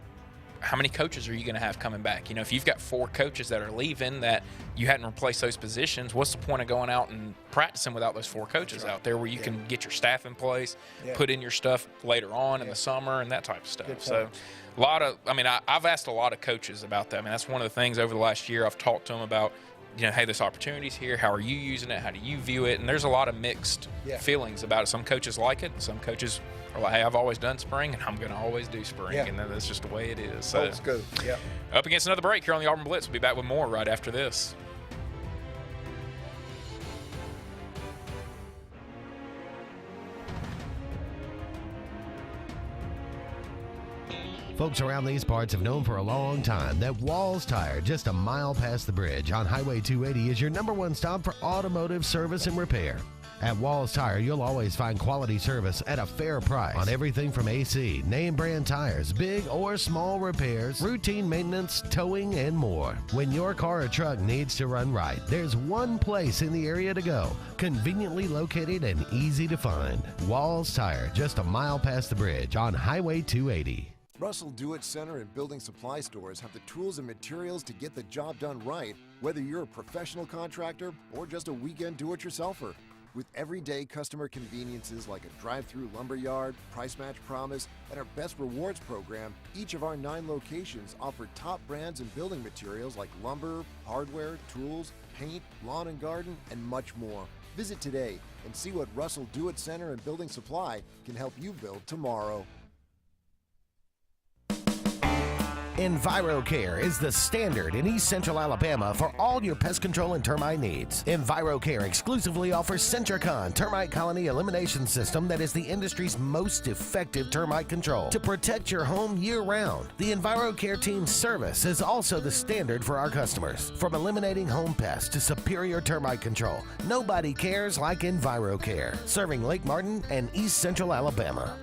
how many coaches are you going to have coming back? If you've got 4 coaches that are leaving that you hadn't replaced those positions, what's the point of going out and practicing without those 4 coaches out there where you can get your staff in place, put in your stuff later on in the summer and that type of stuff. So I've asked a lot of coaches about that. I mean, that's one of the things over the last year I've talked to them about, hey, this opportunity's here. How are you using it? How do you view it? And there's a lot of mixed feelings about it. Some coaches like it. Some coaches are like, hey, I've always done spring, and I'm going to always do spring. And that's just the way it is. So that's good. Yeah. Up against another break here on the Auburn Blitz. We'll be back with more right after this. Folks around these parts have known for a long time that Walls Tire, just a mile past the bridge on Highway 280, is your #1 stop for automotive service and repair. At Walls Tire, you'll always find quality service at a fair price on everything from AC, name brand tires, big or small repairs, routine maintenance, towing, and more. When your car or truck needs to run right, there's one place in the area to go, conveniently located and easy to find. Walls Tire, just a mile past the bridge on Highway 280. Russell Do-It Center and building supply stores have the tools and materials to get the job done right, whether you're a professional contractor or just a weekend do-it-yourselfer. With everyday customer conveniences like a drive-through lumberyard, price match promise, and our Best Rewards program, each of our 9 locations offer top brands and building materials like lumber, hardware, tools, paint, lawn and garden, and much more. Visit today and see what Russell Do-It Center and Building Supply can help you build tomorrow. EnviroCare is the standard in East Central Alabama for all your pest control and termite needs. EnviroCare exclusively offers Centricon termite colony elimination system that is the industry's most effective termite control to protect your home year-round. The EnviroCare team's service is also the standard for our customers. From eliminating home pests to superior termite control, nobody cares like EnviroCare, serving Lake Martin and East Central Alabama.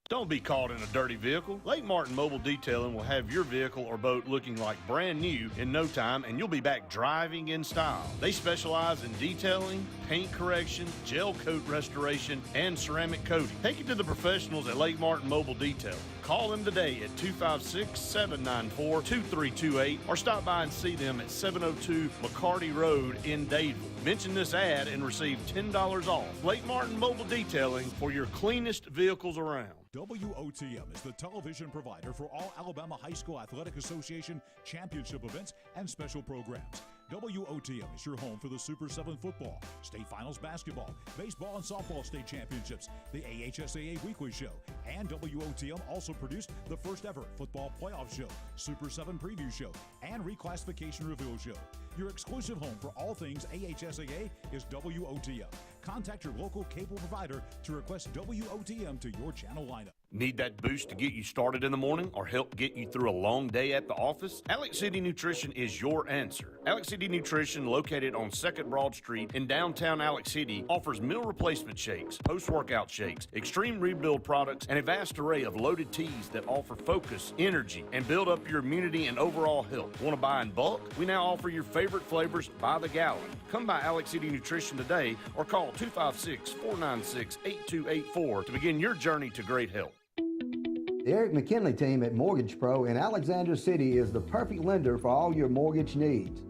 Don't be caught in a dirty vehicle. Lake Martin Mobile Detailing will have your vehicle or boat looking like brand new in no time, and you'll be back driving in style. They specialize in detailing, paint correction, gel coat restoration, and ceramic coating. Take it to the professionals at Lake Martin Mobile Detailing. Call them today at 256-794-2328 or stop by and see them at 702 McCarty Road in Dadeville. Mention this ad and receive $10 off. Lake Martin Mobile Detailing for your cleanest vehicles around. WOTM is the television provider for all Alabama High School Athletic Association championship events and special programs. WOTM is your home for the Super 7 football, state finals basketball, baseball and softball state championships, the AHSAA weekly show, and WOTM also produced the first ever football playoff show, Super 7 preview show, and reclassification reveal show. Your exclusive home for all things AHSAA is WOTM. Contact your local cable provider to request WOTM to your channel lineup. Need that boost to get you started in the morning or help get you through a long day at the office? Alex City Nutrition is your answer. Alex City Nutrition, located on 2nd Broad Street in downtown Alex City, offers meal replacement shakes, post-workout shakes, extreme rebuild products, and a vast array of loaded teas that offer focus, energy, and build up your immunity and overall health. Want to buy in bulk? We now offer your favorite flavors by the gallon. Come by Alex City Nutrition today or call 256-496-8284 to begin your journey to great health. The Eric McKinley team at Mortgage Pro in Alexander City is the perfect lender for all your mortgage needs.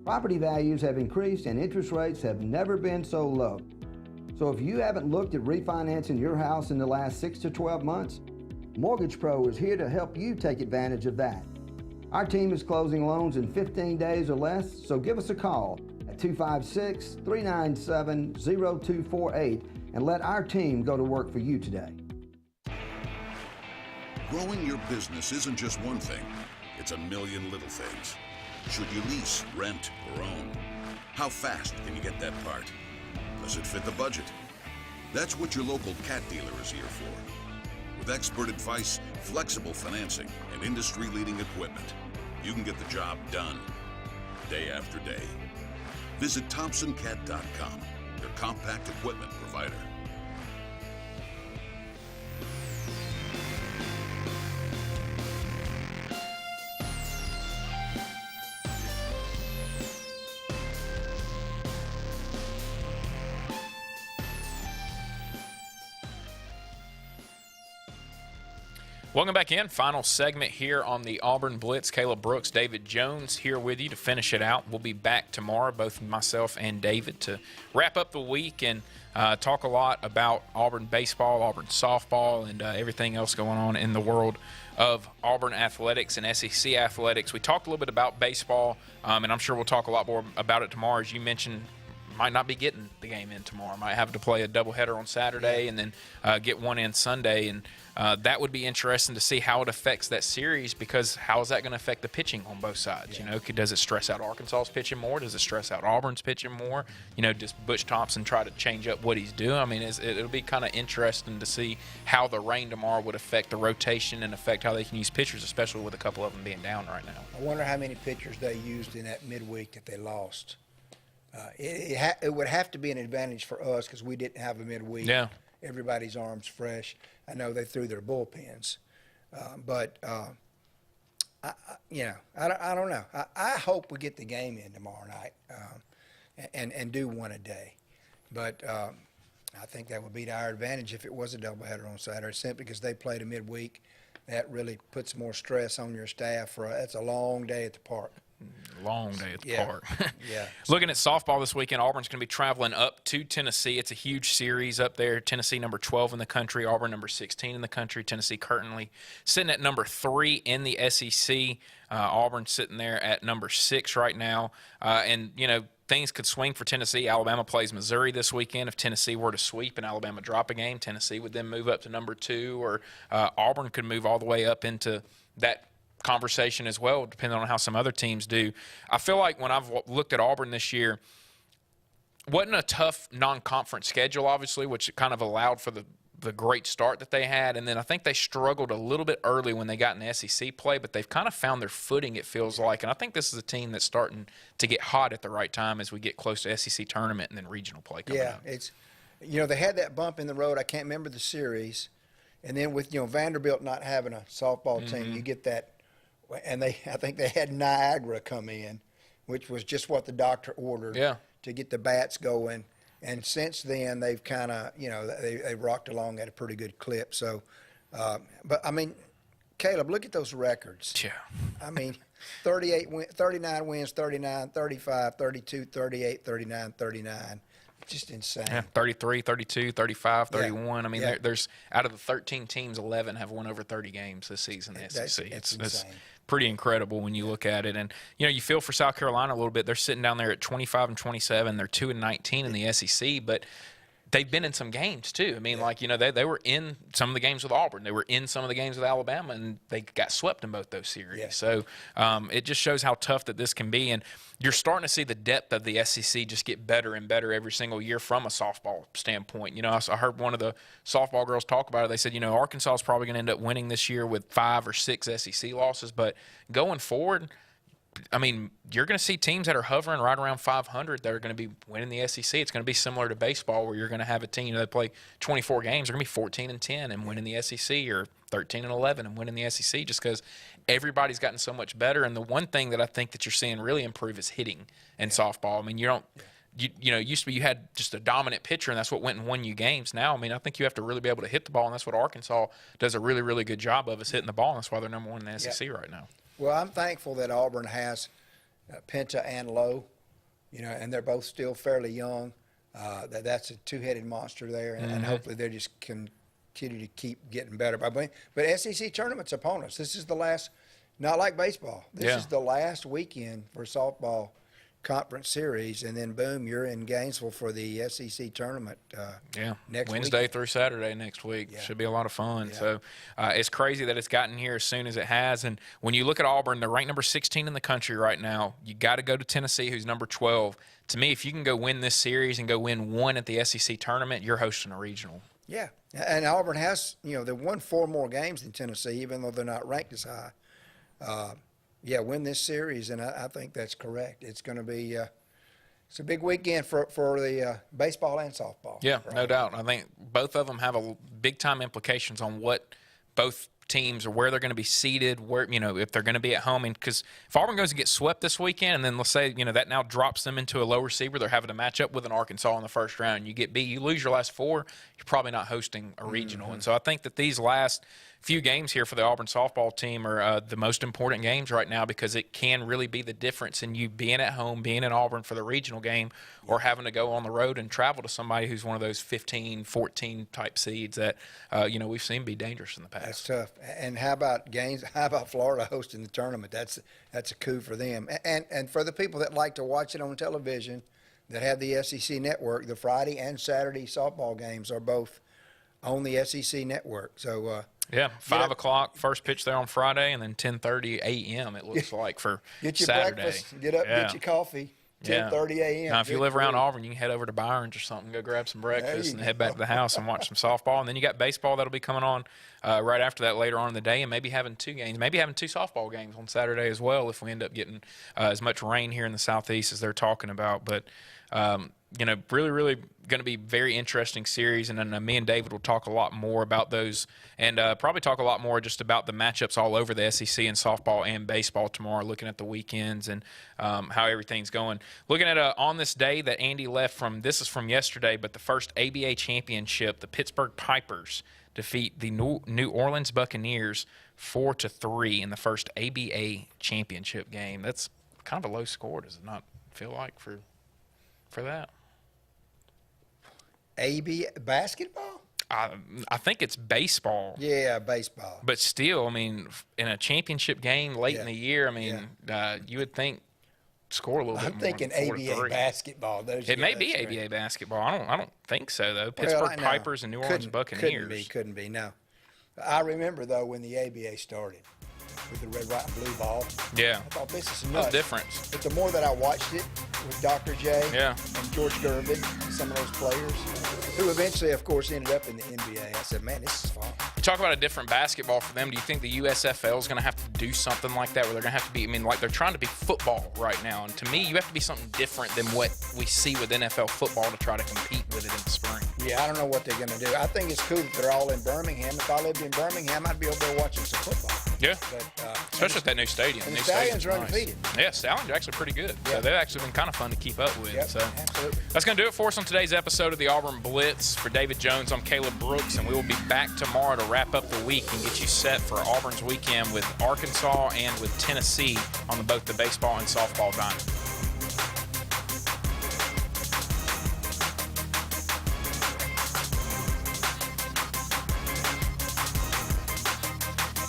Property values have increased and interest rates have never been so low. So if you haven't looked at refinancing your house in the last 6 to 12 months, Mortgage Pro is here to help you take advantage of that. Our team is closing loans in 15 days or less, so give us a call at 256-397-0248 and let our team go to work for you today. Growing your business isn't just one thing, it's a million little things. Should you lease, rent, or own? How fast can you get that part? Does it fit the budget? That's what your local cat dealer is here for. With expert advice, flexible financing, and industry-leading equipment, you can get the job done, day after day. Visit ThompsonCat.com, your compact equipment provider. Welcome back in. Final segment here on the Auburn Blitz. Caleb Brooks, David Jones here with you to finish it out. We'll be back tomorrow, both myself and David, to wrap up the week and talk a lot about Auburn baseball, Auburn softball, and everything else going on in the world of Auburn athletics and SEC athletics. We talked a little bit about baseball, and I'm sure we'll talk a lot more about it tomorrow. As you mentioned, might not be getting the game in tomorrow. Might have to play a doubleheader on Saturday and then get one in Sunday. And that would be interesting to see how it affects that series, because how is that going to affect the pitching on both sides? You know, does it stress out Arkansas's pitching more? Does it stress out Auburn's pitching more? You know, does Butch Thompson try to change up what he's doing? I mean, it'll be kind of interesting to see how the rain tomorrow would affect the rotation and affect how they can use pitchers, especially with a couple of them being down right now. I wonder how many pitchers they used in that midweek that they lost. It would have to be an advantage for us because we didn't have a midweek. Yeah. Everybody's arms fresh. I know they threw their bullpens, but I don't know. I hope we get the game in tomorrow night and do one a day. But I think that would be to our advantage if it was a doubleheader on Saturday, simply because they played a midweek. That really puts more stress on your staff. That's a long day at the park. Long day at the park. Yeah. Looking at softball this weekend, Auburn's going to be traveling up to Tennessee. It's a huge series up there. Tennessee number 12 in the country, Auburn number 16 in the country. Tennessee currently sitting at number 3 in the SEC. Auburn sitting there at number 6 right now. And, you know, things could swing for Tennessee. Alabama plays Missouri this weekend. If Tennessee were to sweep and Alabama drop a game, Tennessee would then move up to number 2, or Auburn could move all the way up into that conversation as well, depending on how some other teams do. I feel like when I've looked at Auburn this year, wasn't a tough non-conference schedule, obviously, which kind of allowed for the great start that they had. And then I think they struggled a little bit early when they got in the SEC play, but they've kind of found their footing, it feels like. And I think this is a team that's starting to get hot at the right time as we get close to SEC tournament and then regional play coming up. Yeah, it's, you know, they had that bump in the road. I can't remember the series. And then with, Vanderbilt not having a softball team, you get that. And I think they had Niagara come in, which was just what the doctor ordered to get the bats going. And since then, they've kind of, they rocked along at a pretty good clip. So, but I mean, Caleb, look at those records. Yeah. I mean, 39 wins, 39, 35, 32, 38, 39, 39. Just insane. Yeah, 33, 32, 35, 31. Yeah. I mean, there's out of the 13 teams, 11 have won over 30 games this season in the SEC. It's pretty incredible when you look at it. And, you feel for South Carolina a little bit. They're sitting down there at 25 and 27. They're 2-19 in the SEC, but they've been in some games too. I mean, they were in some of the games with Auburn. They were in some of the games with Alabama, and they got swept in both those series. Yeah. So it just shows how tough that this can be. And you're starting to see the depth of the SEC just get better and better every single year from a softball standpoint. I heard one of the softball girls talk about it. They said, Arkansas is probably going to end up winning this year with 5 or 6 SEC losses. But going forward, I mean, you're going to see teams that are hovering right around 500 that are going to be winning the SEC. It's going to be similar to baseball, where you're going to have a team, they play 24 games, they're going to be 14-10 and winning the SEC, or 13-11 and winning the SEC, just because everybody's gotten so much better. And the one thing that I think that you're seeing really improve is hitting in softball. I mean, used to be you had just a dominant pitcher, and that's what went and won you games. Now, I mean, I think you have to really be able to hit the ball, and that's what Arkansas does a really, really good job of, is hitting the ball, and that's why they're number 1 in the SEC right now. Well, I'm thankful that Auburn has Penta and Lowe, and they're both still fairly young. That's a two-headed monster there, and hopefully they just continue to keep getting better. But SEC tournament's upon us. This is the last, not like baseball. This is the last weekend for softball conference series, and then boom, you're in Gainesville for the SEC tournament next Wednesday weekend. through Saturday next week. Should be a lot of fun. So it's crazy that it's gotten here as soon as it has. And when you look at Auburn, they're ranked number 16 in the country right now. You got to go to Tennessee, who's number 12. To me, if you can go win this series and go win 1 at the SEC tournament, you're hosting a regional. Yeah, and Auburn has, they've won 4 more games than Tennessee, even though they're not ranked as high. Win this series, and I think that's correct. It's going to be it's a big weekend for the baseball and softball. Yeah, no doubt. I think both of them have a big-time implications on what both teams or where they're going to be seated, where if they're going to be at home. Because if Auburn goes to get swept this weekend, and then let's say that now drops them into a lower seed where they're having to match up with an Arkansas in the first round, you get beat, you lose your last 4, you're probably not hosting a regional. And so I think that these last few games here for the Auburn softball team are the most important games right now, because it can really be the difference in you being at home, being in Auburn for the regional game, or having to go on the road and travel to somebody who's one of those 15, 14 type seeds that we've seen be dangerous in the past. That's tough. And how about games? How about Florida hosting the tournament? That's a coup for them. And for the people that like to watch it on television, that have the SEC network, the Friday and Saturday softball games are both on the SEC network. So. 5 o'clock, first pitch there on Friday, and then 10:30 a.m. it looks like for get your Saturday. Breakfast, get up, get your coffee, 10:30 a.m. Now, if you live around Auburn, you can head over to Byron's or something, go grab some breakfast, and head back to the house and watch some softball. And then you got baseball that'll be coming on right after that later on in the day, and maybe having 2 games, maybe having 2 softball games on Saturday as well if we end up getting as much rain here in the southeast as they're talking about. But really, really going to be very interesting series, and then me and David will talk a lot more about those, and probably talk a lot more just about the matchups all over the SEC in softball and baseball tomorrow, looking at the weekends and how everything's going. Looking at on this day that Andy left from, this is from yesterday, but the first ABA championship, the Pittsburgh Pipers defeat the New Orleans Buccaneers 4-3 in the first ABA championship game. That's kind of a low score, does it not feel like, for that? ABA basketball? I think it's baseball. Yeah, baseball. But still, I mean, in a championship game late in the year, I mean, you would think score a little bit more. I'm thinking ABA basketball. It may be ABA basketball. I don't think so, though. Pittsburgh Pipers and New Orleans Buccaneers. Couldn't be, no. I remember, though, when the ABA started with the red, white, and blue ball. Yeah. I thought this is nuts. nuts. No difference. But the more that I watched it, with Dr. J Yeah. and George Gervin, some of those players, who eventually, of course, ended up in the NBA. I said, man, this is fun. You talk about a different basketball for them. Do you think the USFL is going to have to do something like that, where they're going to have to be, I mean, like they're trying to be football right now. And to me, you have to be something different than what we see with NFL football to try to compete with it in the spring. Yeah, I don't know what they're going to do. I think it's cool that they're all in Birmingham. If I lived in Birmingham, I'd be over there watching some football. Yeah. But, especially with that new stadium. And new the Stallions stadium's are nice. undefeated. Yeah, Stallions are actually pretty good. Yeah. So they've actually been kind of fun to keep up with. Yep, So absolutely. that's going to do it for us on today's episode of the Auburn Blitz. For David Jones, I'm Caleb Brooks, and we will be back tomorrow to wrap up the week and get you set for Auburn's weekend with Arkansas and with Tennessee on both the baseball and softball diamond.